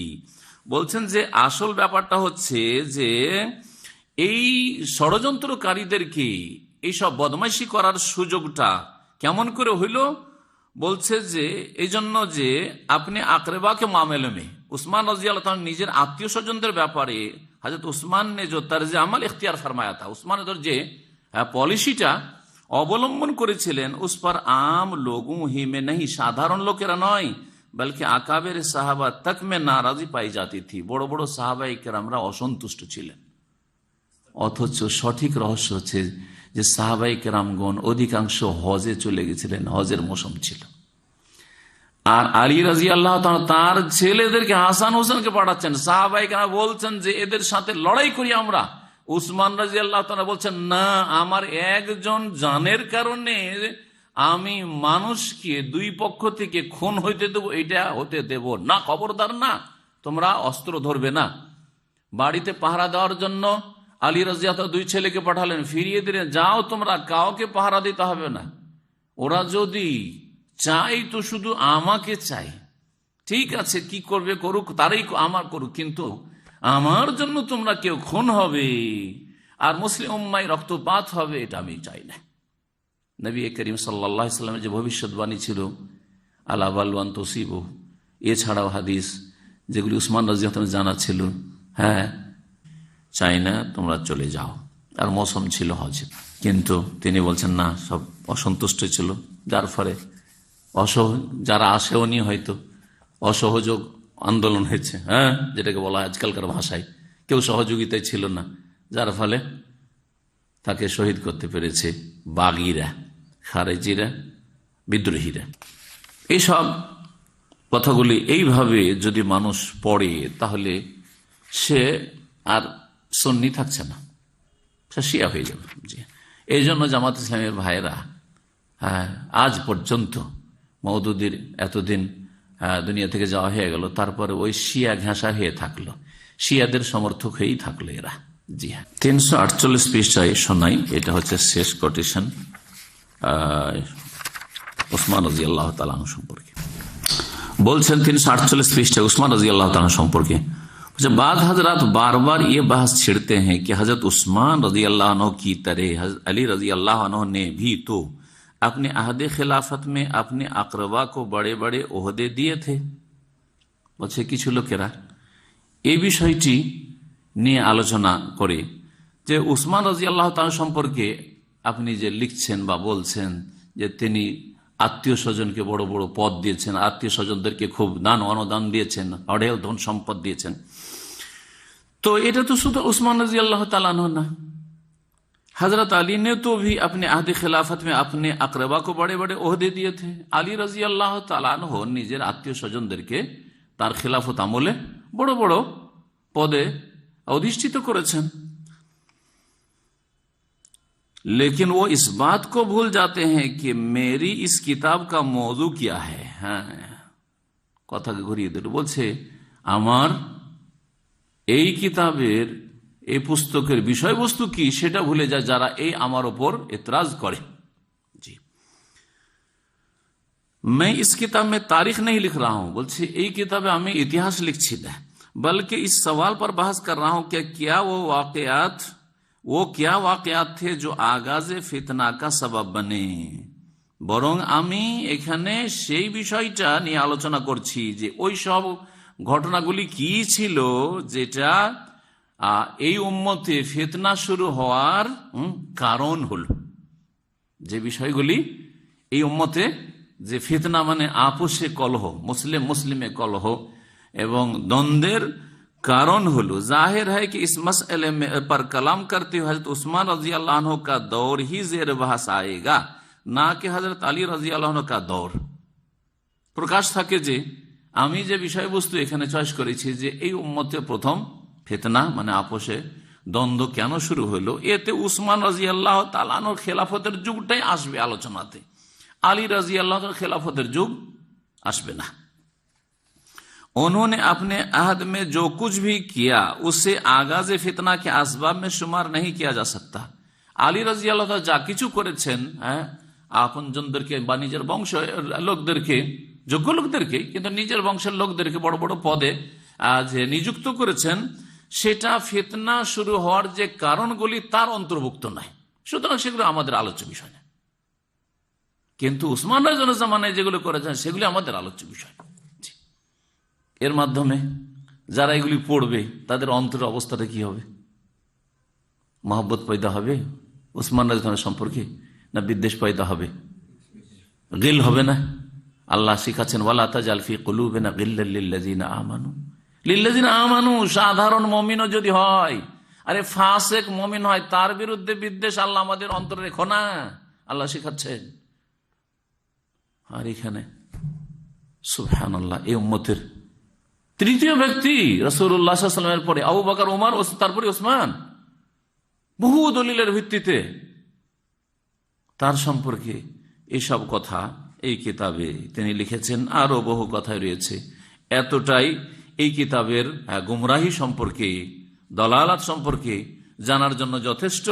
বলছেন যে আসল ব্যাপারটা হচ্ছে যে এই ষড়যন্ত্রকারীদেরকে এইসব বদমাইশি করার সুযোগটা কেমন করে হইল? বলছে যে এই জন্য যে আপনি আকরেবাকে মামলে में উসমান রাদিয়াল্লাহু তাআলা নিজের আত্মীয় স্বজনদের ব্যাপারে হযরত উসমান ने जो तर्ज अमल इख्तियार फरमाया था, উসমানের যে পলিসিটা অবলম্বন করেছিলেন, उस पर आम लोगों ही में नहीं, সাধারণ লোকেরা নয়, बल्कि আকাবের সাহাবা तक में नाराजी पाई जाती थी। বড় বড় সাহাবায়ে কেরামরা অসন্তুষ্ট ছিলেন। অথচ সঠিক রহস্য হচ্ছে যে সাহাবায়ে কেরামগণ অধিকাংশ হজে চলে গেছিলেন, হজের মৌসুম ছিল, আর আলী রাদিয়াল্লাহু তাআলা তার ছেলেদেরকে হাসান হোসেনকে পাঠাচ্ছেন। সাহাবায়ে কেরাম বলছেন যে এদের সাথে লড়াই করি আমরা। উসমান রাদিয়াল্লাহু তাআলা বলছেন না, আমার একজন জানের কারণে আমি মানুষকে দুই পক্ষ থেকে খুন হইতে দেব, এটা হতে দেব না, খবরদার না, তোমরা অস্ত্র ধরবে না। বাড়িতে পাহারা দেওয়ার জন্য আলী রাদিয়াল্লাহু তাআলা দুই ছেলেকে পাঠালেন, ফিরিয়ে দিলেন, যাও তোমরা, কাউকে পাহারা দিতে হবে না, ওরা যদি চাই তো শুধু আমাকে চাই, ঠিক আছে, কি করবে করুক, তারাই আমার করুক, কিন্তু আমার জন্য তোমরা কেউ খুন হবে আর মুসলিম উম্মায় রক্তপাত হবে, এটা আমি চাই না। নবী করিম সাল্লাল্লাহু আলাইহি ওয়াসাল্লামের যে ভবিষ্যৎবাণী ছিল আলা বালওয়ান তুসিবু, এছাড়াও হাদিস যেগুলি উসমান রাদিয়াল্লাহু তাআলা জানা ছিল, চাই না, তোমরা চলে যাও। আর মৌসুম ছিল হজে, কিন্তু তিনি বলছেন না, সব অসন্তুষ্ট ছিল, যার ফলে যারা আসেওনি হয়তো অসহযোগ আন্দোলন হয়েছে, যেটাকে বলা হয় আজকালকার ভাষায়, কেউ সহযোগিতায় ছিল না, যার ফলে তাকে শহীদ করতে পেরেছে বাগীরা, খারেজিরা, বিদ্রোহীরা। এইসব কথাগুলি এইভাবে যদি মানুষ পড়ে তাহলে সে আর সুন্নি থাকছে না, সে শিয়া হয়ে যাবে। জি, এই জন্য জামাত ইসলামের ভাইয়েরা আজ পর্যন্ত মওদুদির এতদিন দুনিয়া থেকে যাওয়া হয়ে গেল, তারপরে ওই শিয়া ঘেঁষা হয়ে থাকলো, শিয়াদের সমর্থক হয়েই থাকলো এরা। জি হ্যাঁ, 348 পৃষ্ঠায় শোনাই, এটা হচ্ছে শেষ কোটেশন উসমান রাদিয়াল্লাহু তাআলা আনহু সম্পর্কে। বলছেন 348 পৃষ্ঠায় উসমান রাদিয়াল্লাহু তাআলা সম্পর্কে, बाद हजरत बार बार ये बहस छिड़ते हैं कि हजरत उस्मान रजी अल्लाह अन्हु की तरह हजरत अली रजी अल्लाह अन्हु ने भी तो अपने अहद खिलाफत में अपने अकरबा को बड़े बड़े ओहदे दिए थे। বলছে কিছু লোকেরা এই বিষয়টি নিয়ে আলোচনা করে যে উসমান রাজি আল্লাহ তাআলা সম্পর্কে আপনি যে লিখছেন বা বলছেন যে তিনি আত্মীয় স্বজনকে বড় বড় পদ দিয়েছেন, আত্মীয় স্বজনদেরকে খুব দান অনুদান দিয়েছেন, অঢেল ধন সম্পদ দিয়েছেন, तो এটা তো শুধু उस्मान रजी अल्लाह ताला अन्हु ना, हजरत अली ने तो भी अपने अहद खिलाफत में अपने अकरबा को बड़े बड़े ओहदे दिए थे। अली रजी अल्लाह ताला अन्हु निजेर आत्मीय स्वजनदेरके तार खिलाफत আমলে বড় বড় পদে অধিষ্ঠিত করেছেন। लेकिन वो इस बात को भूल जाते हैं कि मेरी इस किताब का मौजू क्या है। हाँ, কথাকে ঘুরিয়ে দিল, বলছে আমার এই কিতাবের এই পুস্তকের বিষয়বস্তু কি সেটা ভুলে যায় যারা এই আমার উপর এতরাজ করে। জি, मैं इस किताब में तारीख नहीं लिख रहा हूं, বলছে এই কিতাবে আমি ইতিহাস লিখছি না, बल्कि इस सवाल पर बहस कर रहा हूं कि क्या वो क्या वाकयात थे जो आगाज फितना का सबब बने। বরং আমি এখানে সেই বিষয়টা নিয়ে আলোচনা করছি যে ওই সব ঘটনাগুলি কি ছিল যেটা এই উম্মতে ফিতনা শুরু হওয়ার কারণ হল। যে বিষয়গুলি এই উম্মতে যে ফিতনা মানে আপোষে কলহ, মুসলিম মুসলিমে কলহ এবং দ্বন্দ্বের कारण हलो। जाहिर है कि इस मसले पर कलाम करते हुए हजरत उस्मान रजी अल्लाह अन्हु का दौर ही जेर बहस आएगा, ना कि हजरत अली रजी अल्लाह अन्हु का दौर। प्रकाश থাকে যে আমি যে বিষয়বস্তু এখানে চয়েস করেছি যে এই উম্মতে প্রথম ফিতনা মানে আপোষে দ্বন্দ্ব কেন শুরু হলো, এতে উসমান রাদিয়াল্লাহু তাআলা আনহুর খেলাফতের যুগটাই আসবে আলোচনাতে, আলী রাদিয়াল্লাহু তাআলার খেলাফতের যুগ আসবে না। उन्होंने अपने अहद में जो कुछ भी किया उसे आगाज फितना के असबाब में शुमार नहीं किया जा सकता। আলী রাদিয়াল্লাহু তাআলা যা কিছু করেছেন, আপনজনদেরকে বা নিজের বংশ লোকদেরকে, যোগ্য লোকদেরকে, কিন্তু নিজের বংশের লোকদেরকে বড় বড় পদে যে নিযুক্ত করেছেন সেটা ফিতনা শুরু হওয়ার যে কারণগুলি তার অন্তর্ভুক্ত নয়, সুতরাং সেগুলো আমাদের আলোচ্য বিষয় না। কিন্তু উসমান রাদিয়াল্লাহু জামানায় যেগুলো করেছেন সেগুলি আমাদের আলোচ্য বিষয়। এর মাধ্যমে যারা এগুলি পড়বে তাদের অন্তরের অবস্থাটা কি হবে? মহব্বত পয়দা হবে উসমান রাদিয়াল্লাহু সম্পর্কে, না বিদ্বেষ পয়দা হবে, গিল হবে না? আল্লাহ শিখাচ্ছেন ওয়ালা তাজাল ফি কুলুবিনা গিল্লাল লিল্লাযিনা আমানু। লিল্লাযিনা আমানু সাধারণ মুমিনও যদি হয়, আরে ফাসিক মুমিন হয়, তার বিরুদ্ধে বিদ্বেষ আল্লাহ আমাদের অন্তরে রেখো না, আল্লাহ শিখাচ্ছেন। আর এখানে সুবহানাল্লাহ, এই উম্মতের তৃতীয় ব্যক্তি রাসূলুল্লাহ সাল্লাল্লাহু আলাইহি ওয়াসাল্লামের পরে আবু বকর, ওমর ও তারপরে ওসমান, বহু দলিলের ভিত্তিতে তার সম্পর্কে এইসব কথা এই কিতাবে তিনি লিখেছেন। আরো বহু কথাই রয়েছে। এতটাই এই কিতাবের গুমরাহি সম্পর্কে, দলালাত সম্পর্কে জানার জন্য যথেষ্ট,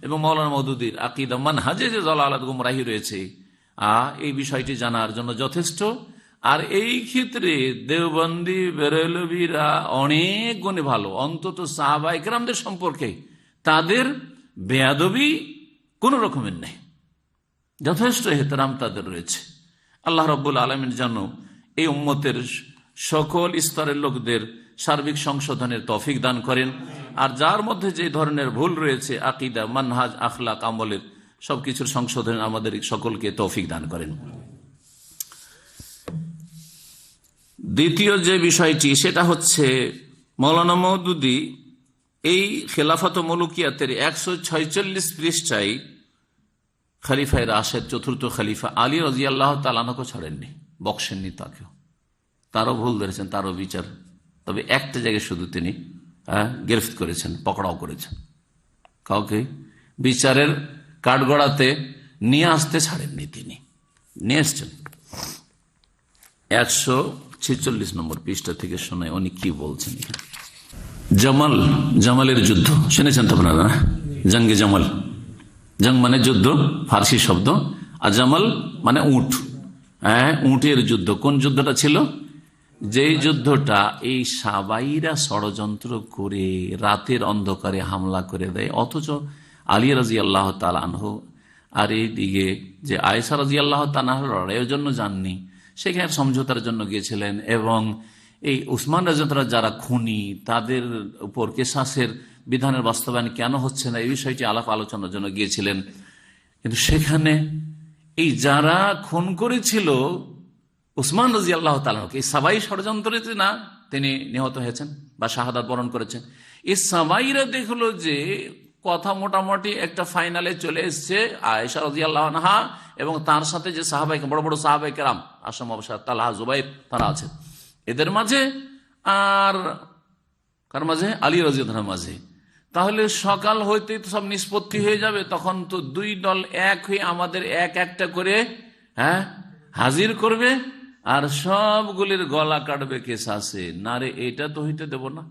এবং মাওলানা মওদুদীর আকীদা মানহাজে যে দলালাত গুমরাহি রয়েছে এই বিষয়টি জানার জন্য যথেষ্ট। আর এই ক্ষেত্রে দেওবন্দি বেরেলভিরা অনেক গুণে ভালো, অন্তত সাহাবায়ে কেরামদের সম্পর্কে তাদের বেয়াদবি কোন রকমের নেই, যথেষ্ট এহতেরাম তাদের রয়েছে। আল্লাহ রাব্বুল আলামিন যেন এই উম্মতের সকল স্তরের লোকদের সার্বিক সংশোধনের তৌফিক দান করেন, আর যার মধ্যে যে ধরনের ভুল রয়েছে আকীদা, মানহাজ, আখলাক, আমলের সবকিছুর সংশোধন আমাদের সকলকে তৌফিক দান করেন। দ্বিতীয় যে বিষয়টি সেটা হচ্ছে মাওলানা মওদুদী এই খেলাফত মুলুকিয়াতের 146 পৃষ্ঠায় খলিফায়ে রাশেদ, চতুর্থ খলিফা আলী রাদিয়াল্লাহু তাআলা আনহুকে ছাড়েননি, বক্সেননি তাকেও, তারও ভুল ধরেছেন, তারও বিচার, তবে একটা জায়গায় শুধু তিনি গ্রেফতার করেছেন, পকড়াও করেছেন, কাউকে বিচারের কাঠগড়াতে নিয়ে আসতে ছাড়েননি, তিনি নিয়ে এসছেন। 146 নম্বর পৃষ্ঠা থেকে শোনায় উনি কি বলছেন। জামালের যুদ্ধ শুনেছেন তো আপনারা? জঙ্গে জামাল, জং মানে যুদ্ধ, ফার্সি শব্দ, আর জামাল মানে উট। উটের যুদ্ধ। কোন যুদ্ধটা ছিল? যেই যুদ্ধটা এই সাবাইরা ষড়যন্ত্র করে রাতের অন্ধকারে হামলা করে দেয়, অথচ আলী রাদিয়াল্লাহু তাআলা আনহু আর এইদিকে যে আয়েশা রাদিয়াল্লাহু তাআলা লড়াইয়ের জন্য যাননি, সেখানে সমঝোতার জন্য গিয়েছিলেন, এবং এই উসমান রাদিয়াল্লাহু তাআলা যারা খুনি তাদের উপর কিসাসের বিধানের বাস্তবায়ন কেন হচ্ছে না এই বিষয়টি আলাপ আলোচনার জন্য গিয়েছিলেন। কিন্তু সেখানে এই যারা খুন করেছিল উসমান রাদিয়াল্লাহু তাআলা, এই সাবাই ষড়যন্ত্রে না তিনি নিহত হয়েছেন বা শাহাদাত বরণ করেছেন। এই সাবাইরা দেখলো যে কথা মোটামুটি একটা ফাইনালে চলে এসছে, আয়েশা রাদিয়াল্লাহু আনহা এবং তার সাথে যে সাহাবাই, বড় বড় সাহাবাই কেরাম, আসম, তালহা, জুবাইর, তারা আছেন এদের মাঝে, আর কার মাঝে? আলী রাদিয়াল্লাহু আনহুর মাঝে। তাহলে সকাল হইতে তো সব নিষ্পত্তি হয়ে যাবে, তখন তো দুই দল এক হয়ে আমাদের এক একটা করে হাজির করবে আর সবগুলির গলা কাটবে কিসাসে। না রে, এটা তো হইতে দেব না,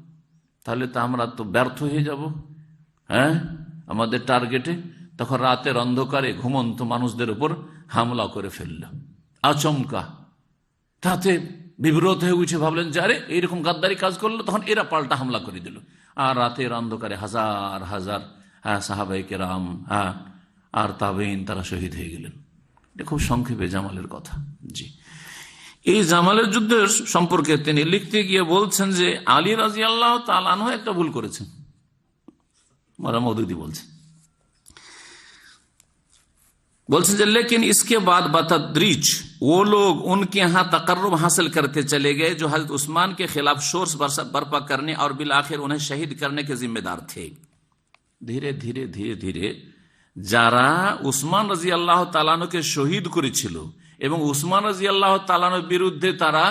তাহলে তো আমরা তো ব্যর্থ হয়ে যাব আমাদের টার্গেটে। তখন রাতের অন্ধকারে ঘুমন্ত মানুষদের উপর হামলা করে ফেলল আচমকা। তাতে বিব্রত হয়ে উঠে ভাবলেন যে আরে এইরকম গাদ্দারি কাজ করলো, তখন এরা পাল্টা হামলা করে দিল, আর রাতের অন্ধকারে হাজার হাজার সাহাবায়ে কেরাম আর তাবেঈন তারা শহীদ হয়ে গেলেন। এটা খুব সংক্ষেপে জামালের কথা। জি, এই জামালের যুদ্ধের সম্পর্কে তিনি লিখতে গিয়ে বলছেন যে আলী রাদিয়াল্লাহু তাআলা আনহু একটা ভুল করেছেন। মারা মওদুদি বলছেন যে लेकिन इसके बाद बतदरीज वो लोग उनके यहाँ तकर्रुब हासिल करते चले गए जो हजरत उस्मान के खिलाफ शोर बर्पा करने और बिलाखिर उन्हें शहीद करने के जिम्मेदार थे। धीरे धीरे धीरे धीरे যারা উসমান রাদিয়াল্লাহু তাআলা আনহুকে শহীদ করেছিল এবং উসমান রাদিয়াল্লাহু তাআলা আনহুর বিরুদ্ধে তারা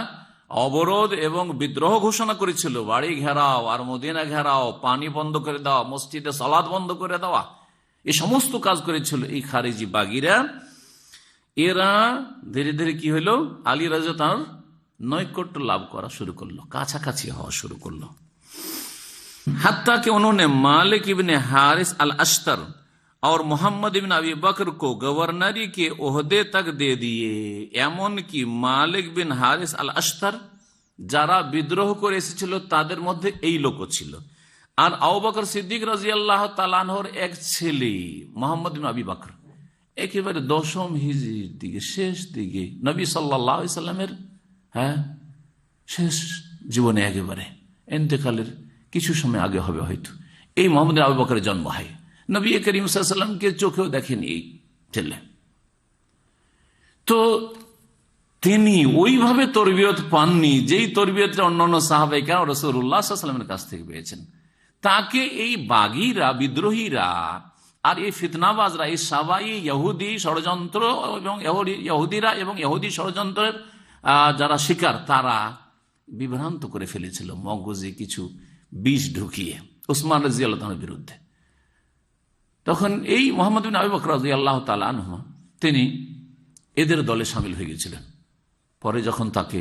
অবরোধ এবং বিদ্রোহ ঘোষণা করেছিল, বাড়ি ঘেরাও আর মদিনা ঘেরাও, পানি বন্ধ করে দেওয়া, মসজিদে সালাত বন্ধ করে দেওয়া, এই সমস্ত কাজ করেছিল এই খারিজি বাগিরা, এরা ধীরে ধীরে কি হলো? আলী রাদিয়াল্লাহু তাআলার নৈকট্য লাভ করা শুরু করলো, কাছাকাছি হওয়া শুরু করলো। হাত্তা কে উन्होंने मालिक इब्ने हारिस अल अश्तर और मोहम्मद इब्न अबी बकर को गवर्नरी के ओहदे तक दे दिए। এমন কি মালিক বিন হারিস আল আশতার যারা বিদ্রোহ করে এসেছিল তাদের মধ্যে এই লোকও ছিল, আর আবু বকর সিদ্দিক রাদিয়াল্লাহু তাআলা আনহুর এক ছেলে মোহাম্মদ ইবনে আবি বকর, একেবারে 10ম হিজরির দিকে শেষ দিকে, নবী সাল্লাল্লাহু আলাইহি সাল্লামের শেষ জীবনে একেবারে ইন্তেকালের কিছু সময় আগে হবে হয়তো, এই মোহাম্মদ আবু বকরের জন্ম হয়। নবী করিম সাল্লাল্লাহু আলাইহি ওয়াসাল্লামকে চোখেও দেখেনি এই ছেলে। তো তিনি ওইভাবে তরবিয়ত পাননি যেই তরবিয়তটা অন্যান্য সাহাবায়ে কেরাম রাসূলুল্লাহ সাল্লাল্লাহু আলাইহি ওয়াসাল্লামের কাছ থেকে পেয়েছেন। তাকে এই বাগীরা, বিদ্রোহীরা আর এই ফিতনাবাজরা, এই সাবাই ইহুদি ষড়যন্ত্র এবং ইহুদিরা এবং ইহুদি ষড়যন্ত্রের যারা শিকার, তারা বিভ্রান্ত করে ফেলেছিল মগজে কিছু বিষ ঢুকিয়ে উসমান রাদিয়াল্লাহু তাআলার বিরুদ্ধে। তখন এই মুহাম্মদ বিন আবি বকর রাদিয়াল্লাহু তাআলা আনহু তিনি এদের দলে শামিল হয়ে গেছিলেন। পরে যখন তাকে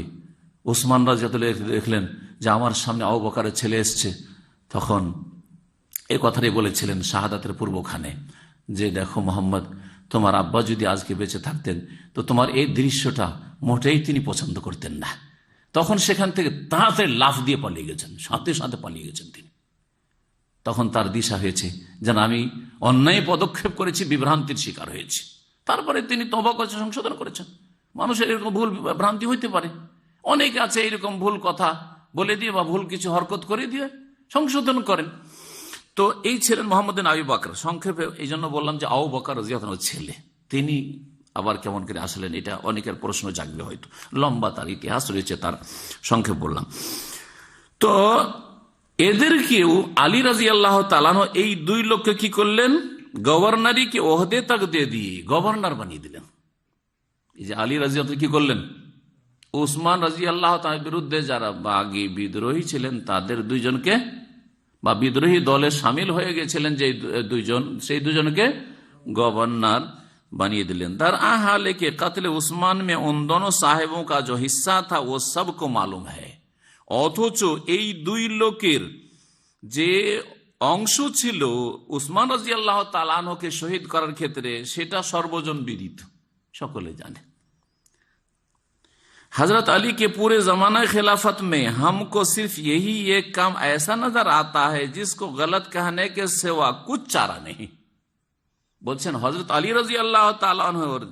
উসমান রাদিয়াল্লাহু তাআলা দেখলেন যে আমার সামনে আবু বকরের ছেলে এসছে, তখন এই কথাটাই বলেছিলেন শাহাদাতের পূর্বখানে যে দেখো মোহাম্মদ, তোমার আব্বা যদি আজকে বেঁচে থাকতেন তো তোমার এই দৃশ্যটা মোটেই তিনি পছন্দ করতেন না। তখন সেখান থেকে তাড়াতাড়ি লাফ দিয়ে পালিয়ে গেছেন, সাথে সাথে পালিয়ে গেছেন তিনি। তখন তার দিশা হয়েছে যেন আমি অন্যায় পদক্ষেপ করেছি, বিভ্রান্তির শিকার হয়েছি। তারপরে তিনি তওবা করেছেন, সংশোধন করেছেন। মানুষের এরকম ভুল ভ্রান্তি হইতে পারে, অনেকে আছে এরকম ভুল কথা বলে দিয়ে বা ভুল কিছু হরকত করে দিয়ে সংশোধন করেন। তো এই ছিলেন মোহাম্মদ বিন আবি বকর। সংক্ষেপে এই জন্য বললাম যে আবু বকর রাদিয়াল্লাহু আনহুর ছেলে, তিনি আবার কেমন করে আসলেন, এটা অনেকের প্রশ্ন জাগবে হয়তো, লম্বা তার ইতিহাস রয়েছে, তার সংক্ষেপ বললাম। তো এদেরকেও আলী রাদিয়াল্লাহু তাআলা আনহু এই দুই লোককে কি করলেন? গভর্নরিকে ওহদে তাক দিয়ে দিয়ে গভর্নর বানিয়ে দিলেন। এই যে আলী রাদিয়াল্লাহু কি করলেন? উসমান রাদিয়াল্লাহু তাআলার বিরুদ্ধে যারা বাগী বিদ্রোহী ছিলেন তাদের দুইজনকে, বা বিদ্রোহী দলে সামিল হয়ে গেছিলেন যে দুইজন, সেই দুজনকে গভর্নর बनिए दिलें। दरअसल के कत्ल उस्मान में उन दोनों साहेबों का जो हिस्सा था वो सबको मालूम है, অথচ এই দুই লোকের যে অংশ ছিল উসমান রাদিয়াল্লাহু তাআলা আনহুকে শহীদ করার ক্ষেত্রে সেটা সর্বজন বিদিত, সকলে জানে। हजरत अली के पूरे जमाना खिलाफत में हमको सिर्फ यही एक काम ऐसा नजर आता है जिसको गलत कहने के सिवा कुछ चारा नहीं। বলছেন হযরত আলী রাদিয়াল্লাহু তাআলা আনহুর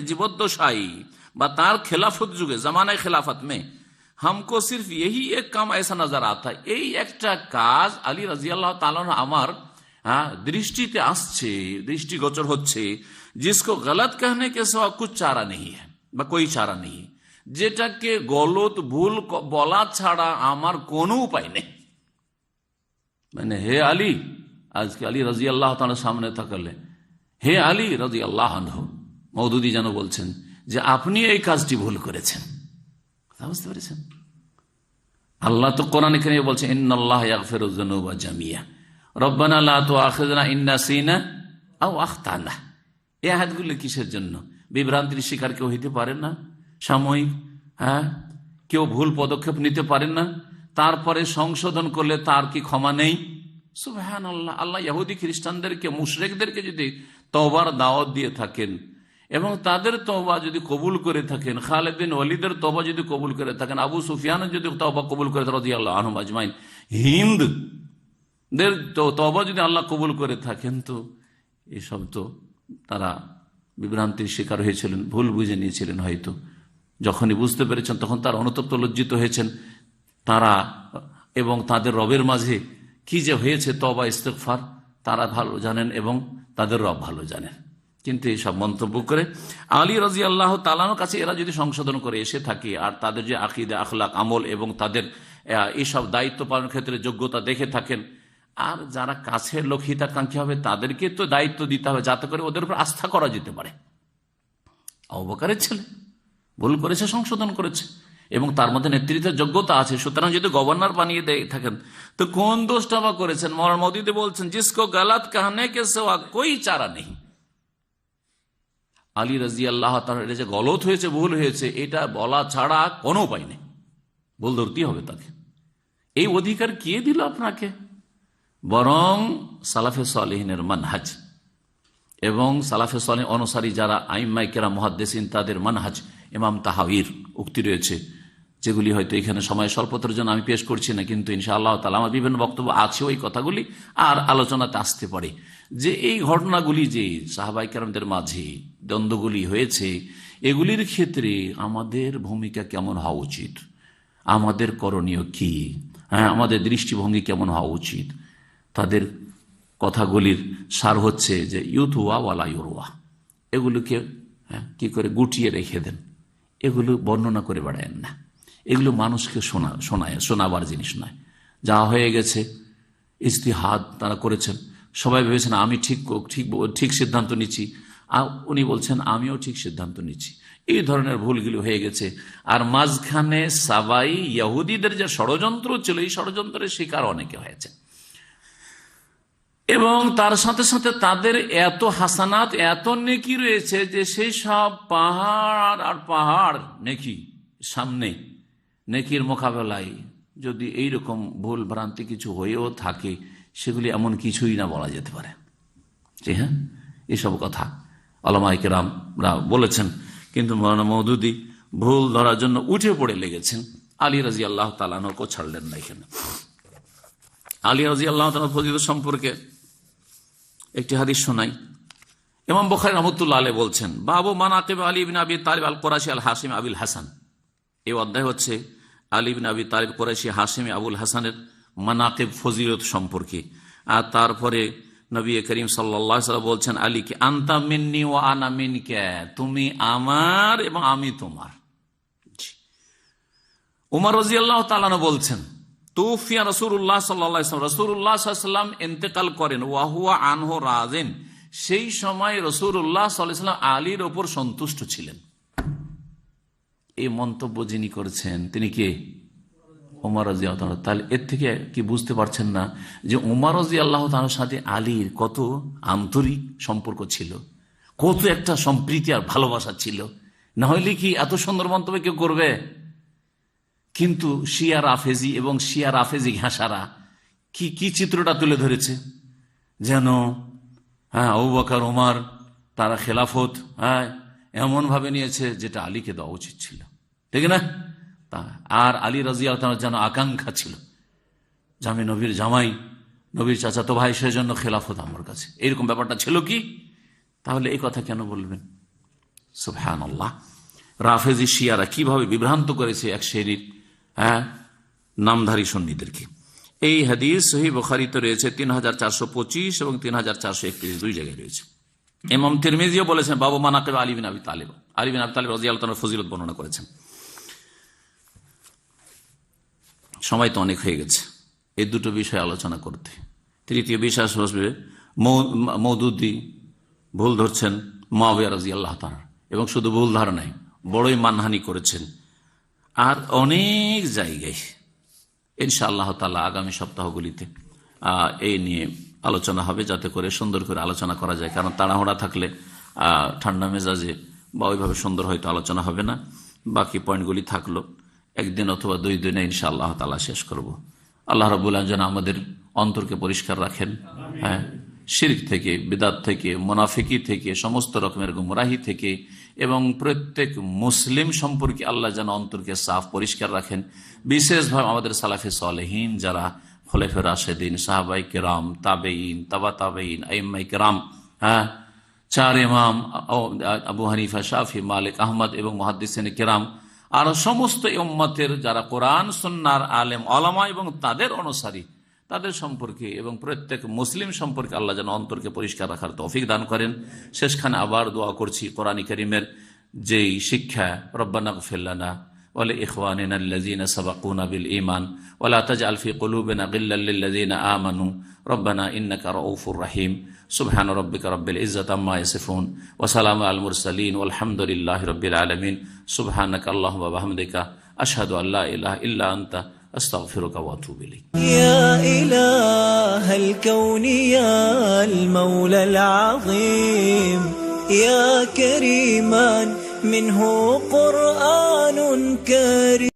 জীবদ্দশায় বা তার খেলাফত যুগে জামানায় খেলাফত में हमको सिर्फ यही एक काम ऐसा नजर आता है, এই একটা কাজ আলী রাদিয়াল্লাহু তাআলা আনহু আমার দৃষ্টিতে আসছে, দৃষ্টিগোচর হচ্ছে, जिसको गलत कहने के सिवा कुछ चारा नहीं है বা कोई चारा नहीं, যেটাকে গলত ভুল বলা ছাড়া আমার কোনো উপায় নেই। মানে হে আলী, আজকে আলী রাদিয়াল্লাহু তাআলার সামনে তাকালে হে আলী রাদিয়াল্লাহু আনহু, মওদুদি যেন বলছেন যে আপনি এই কাজটি ভুল করেছেন। বুঝতে পেরেছেন? আল্লাহ তো কোরআনে কারিমে বলছেন ইন্নাল্লাহা ইয়াগফিরুয যুনুবা জামিয়া রব্বানা লা তুআখিযনা ইন নাসিনা আও আখতানা। এই আয়াতগুলো কিসের জন্য? বিভ্রান্তির শিকার কেউ হইতে পারেন না, সাময়িক কেউ ভুল পদক্ষেপ নিতে পারেন না, তারপরে সংশোধন করলে তার কি ক্ষমা নেই? সুবহানাল্লাহ। আল্লাহ ইহুদি খ্রিস্টানদেরকে, মুশরিকদেরকে যদি তওবার দাওয়াত দিয়ে থাকেন এবং তাদের তওবা যদি কবুল করে থাকেন, খালিদ বিন ওয়ালিদের তওবা যদি কবুল করে থাকেন, আবু সুফিয়ানের যদি তওবা কবুল করে থাকেন রাদিয়াল্লাহু আনহুম আজমাইন, হিন্দদের তওবা যদি আল্লাহ কবুল করে থাকেন, তো এসব তো তারা বিভ্রান্তির শিকার হয়েছিলেন, ভুল বুঝে নিয়েছিলেন হয়তো। যখনই বুঝতে পেরেছেন তখন তারা অনুতপ্ত লজ্জিত হয়েছেন তারা, এবং তাদের রবের মাঝে কি যে হয়েছে তওবা ইস্তেগফার তারা ভালো জানেন এবং তাদের রব ভালো জানেন। কিন্তু এইসব মন্তব্য করে আলী রাদিয়াল্লাহু তাআলার কাছে এরা যদি সংশোধন করে এসে থাকে আর তাদের যে আকীদা, আখলাক, আমল এবং তাদের এইসব দায়িত্ব পালনের ক্ষেত্রে যোগ্যতা দেখে থাকেন, আর যারা কাছের লোক হিতাকাঙ্ক্ষী হবে তাদেরকে তো দায়িত্ব দিতে হবে যাতে করে ওদের উপর আস্থা করা যেতে পারে। আবু বকরের ছেলে ভুল করেছে, সংশোধন করেছে এবং তার মধ্যে নেতৃত্বের যোগ্যতা আছে, সুতরাং যদি গভর্নর বানিয়ে দিয়ে থাকেন তো কোন দোষটা বা করেছেন? মওলানা মওদুদি বলছেন জিসকো গলত कहने के सिवा कोई चारा नहीं। আলী রাদিয়াল্লাহু তাআলা যে গলত হয়েছে, ভুল হয়েছে, এটা বলা ছাড়া কোনো উপায় নেই, ভুল ধরতেই হবে তাকে। এই অধিকার কে দিল আপনাকে? বরং সালাফে সালেহিনের মানহাজ এবং সালাফে সালেহ অনুসারী যারা আইম্মায়ে কেরাম, মুহাদ্দিসিন, তাদের মানহাজ, ইমাম তাহাউয়ির উক্তি রয়েছে, যেগুলি হয়তো এখানে সময় স্বল্পতার জন্য আমি পেশ করছি না, কিন্তু ইনশাআল্লাহ তাআলা আমার বিভিন্ন বক্তব্য আছে ওই কথাগুলি আর আলোচনাতে আসতে পারে, যে এই ঘটনাগুলি যে সাহাবায়ে কেরামদের মাঝে দ্বন্দ্বগুলি হয়েছে, এগুলির ক্ষেত্রে আমাদের ভূমিকা কেমন হওয়া উচিত, আমাদের করণীয় কি, আমাদের দৃষ্টিভঙ্গি কেমন হওয়া উচিত। তাদের কথাগুলির সার হচ্ছে যে ইউতুয়া ওয়ালা ইউরওয়া, এগুলোকে কি করে গুটিয়ে রেখে দেন, এগুলো বর্ণনা করে বেড়ায়েন না, এগুলো মানুষকে শোনাবার জিনিস নয়। যা হয়ে গেছে ইজতিহাদ তারা করেছেন, সবাই ভেবেছেন আমি ঠিক সিদ্ধান্ত নিচ্ছি, আর উনি বলছেন আমিও ঠিক সিদ্ধান্ত নিচ্ছি, এই ধরনের ভুলগুলো হয়ে গেছে। আর মাঝখানে সাবাই ইহুদিদের যে ষড়যন্ত্র ছিল, এই ষড়যন্ত্রের শিকার অনেকে হয়েছে এবং তার সাথে সাথে তাদের এত হাসানাত, এত নেকি রয়েছে যে সেই সব পাহাড় আর পাহাড় নেকি সামনে, নেকির মোকাবেলায় যদি এইরকম ভুল ভ্রান্তি কিছু হয়েও থাকে, সেগুলি এমন কিছুই না বলা যেতে পারে। জি হ্যাঁ, এইসব কথা উলামায়ে কেরামরা বলেছেন, কিন্তু মওলানা মওদুদি ভুল ধরার জন্য উঠে পড়ে লেগেছেন। আলী রাদিয়াল্লাহু তাআলা আনহুকে ছাড়লেন না। এখানে আলী রাদিয়াল্লাহু তাআলার ফজিলত সম্পর্কে একটি হাদিস শোনাই। ইমাম বুখারী রাহমাতুল্লাহ আলাইহি বলছেন, বাবু মানাকিব আলী ইবনে আবি তালিব আল কুরাশি আল হাশিমি আবুল হাসান। এই অধ্যায় হচ্ছে আলী ইবনে আবি তালিব কুরাশি হাশিমি আবুল হাসানের মানাকিব, ফজিলত সম্পর্কে। আর তারপরে নবী করিম সাল্লাল্লাহু আলাইহি ওয়াসাল্লাম বলছেন আলীকে, আনতা মিন্নি ওয়া আনা মিনকা, তুমি আমার এবং আমি তোমার। উমর রাদিয়াল্লাহু তাআলা বলছেন, তুফিয়া রাসূলুল্লাহ সাল্লাল্লাহু আলাইহি ওয়াসাল্লাম, রাসূলুল্লাহ সাল্লাল্লাহু আলাইহি ওয়াসাল্লাম ইন্তেকাল করেন, ওয়া হুয়া আনহু রাযিন, সেই সময় রাসূলুল্লাহ সাল্লাল্লাহু আলাইহি ওয়াসাল্লাম আলীর উপর সন্তুষ্ট ছিলেন। এই মন্তব্য যিনি করেছেন তিনি কে? উমর রাদিয়াল্লাহু তাআলা। তাহলে এর থেকে কি বুঝতে পারছেন না যে উমর রাদিয়াল্লাহু তাআলার সাথে আলীর কত আন্তরিক সম্পর্ক ছিল, কত একটা সম্প্রীতি আর ভালোবাসা ছিল, না হইলে কি এত সুন্দর মন্তব্য কেউ করবে? কিন্তু শিয়া রাফেজি এবং শিয়া রাফেজি ঘাসারা কি চিত্রটা তুলে ধরেছে, যেন আবু বকর ওমর তারা খেলাফত এমন ভাবে নিয়েছে যেটা আলীকে দেওয়া উচিত ছিল, ঠিক না? আর আলী রাদিয়াল্লাহু তাআলা যেন আকাঙ্ক্ষা ছিল যে আমি নবীর জামাই, নবীর চাচাতো ভাই, সেজন্য খেলাফত আমার কাছে, এরকম ব্যাপারটা ছিল কি? তাহলে এই কথা কেন বলবেন? সুবহানাল্লাহ। রাফেজি শিয়ারা কিভাবে বিভ্রান্ত করেছে এক শ্রেণীর নামধারী সুন্নিদেরকে। এই হাদিস সহিহ বুখারীতে রয়েছে 3425 এবং 3431, দুই জায়গায় রয়েছে। ইমাম তিরমিজিও বলেছেন বাবু মানাকিব আলী বিন আবি তালিব, আলী বিন আবি তালিব রাদিয়াল্লাহু তাআলার ফজিলত বর্ণনা করেছেন। সময় তো অনেক হয়ে গেছে এই দুটো বিষয় আলোচনা করতে। তৃতীয় বিষয় আসবে মওদুদি ভুল ধরছেন মুআবিয়া রাদিয়াল্লাহু তাআলা, এবং শুধু ভুল ধারণা নাই, বড়ই মানহানি করেছেন। আর অনেক জায়গায় ইনশাআল্লাহ তাআলা আগামী সপ্তাহগুলিতে এই নিয়ে আলোচনা হবে, যাতে করে সুন্দর করে আলোচনা করা যায়। কারণ তাড়াহুড়া থাকলে ঠান্ডা মেজাজে বা ওইভাবে সুন্দর হয়তো আলোচনা হবে না। বাকি পয়েন্টগুলি থাকলো একদিন অথবা 2 দিনে ইনশাআল্লাহ তাআলা শেষ করব। আল্লাহ রাব্বুল আলামিন যেন আমাদের অন্তরকে পরিষ্কার রাখেন, শিরক থেকে, বিদআত থেকে, মুনাফিকি থেকে, সমস্ত রকমের গুমরাহি থেকে, এবং প্রত্যেক মুসলিম সম্পর্কে আল্লাহ যেন অন্তরকে সাফ পরিষ্কার রাখেন। বিশেষভাবে আমাদের সালাফে সালেহিন যারা খোলাফায়ে রাশেদিন, সাহাবায়ে কেরাম, তাবেঈন, তাবা তাবেঈন, আইম্মায়ে কেরাম, 4 ইমাম আবু হানিফা, শাফি, মালিক, আহমদ এবং মুহাদ্দিসিনে কেরাম, আর সমস্ত উম্মতের যারা কোরআন সুন্নাহর আলেম ওলামা এবং তাদের অনুসারী, তাদের সম্পর্কে এবং প্রত্যেক মুসলিম সম্পর্কে আল্লাহ যেন অন্তরকে পরিষ্কার রাখার তৌফিক দান করেন। শেষখানে আবার দোয়া করছি কোরআন কারীমের যেই শিক্ষা, রব্বানা ইগফির লানা ওয়া লিইখওয়ানিনা আল্লাযীনা সাবাকুনা বিল ঈমান ওয়া লা তাজআল ফি কুলুবিনা গিল্লাল লিল্লাযীনা আমানু রব্বানা ইন্নাকা রাউফুর রহিম। সুবহান রাব্বিকা রাব্বিল ইজ্জাতি আম্মা ইয়াসিফুন ওয়া সালামুন আলাল মুরসালিন ওয়ালহামদুলিল্লাহি রাব্বিল আলামিন। সুবহানাকা আল্লাহুম্মা ওয়া বিহামদিকা আশহাদু আল্লা ইলাহা ইল্লা আনতা أستغفرك وأتوب إليك.
يا إله الكون يا المولى العظيم، يا كريما منه قرآن كريم.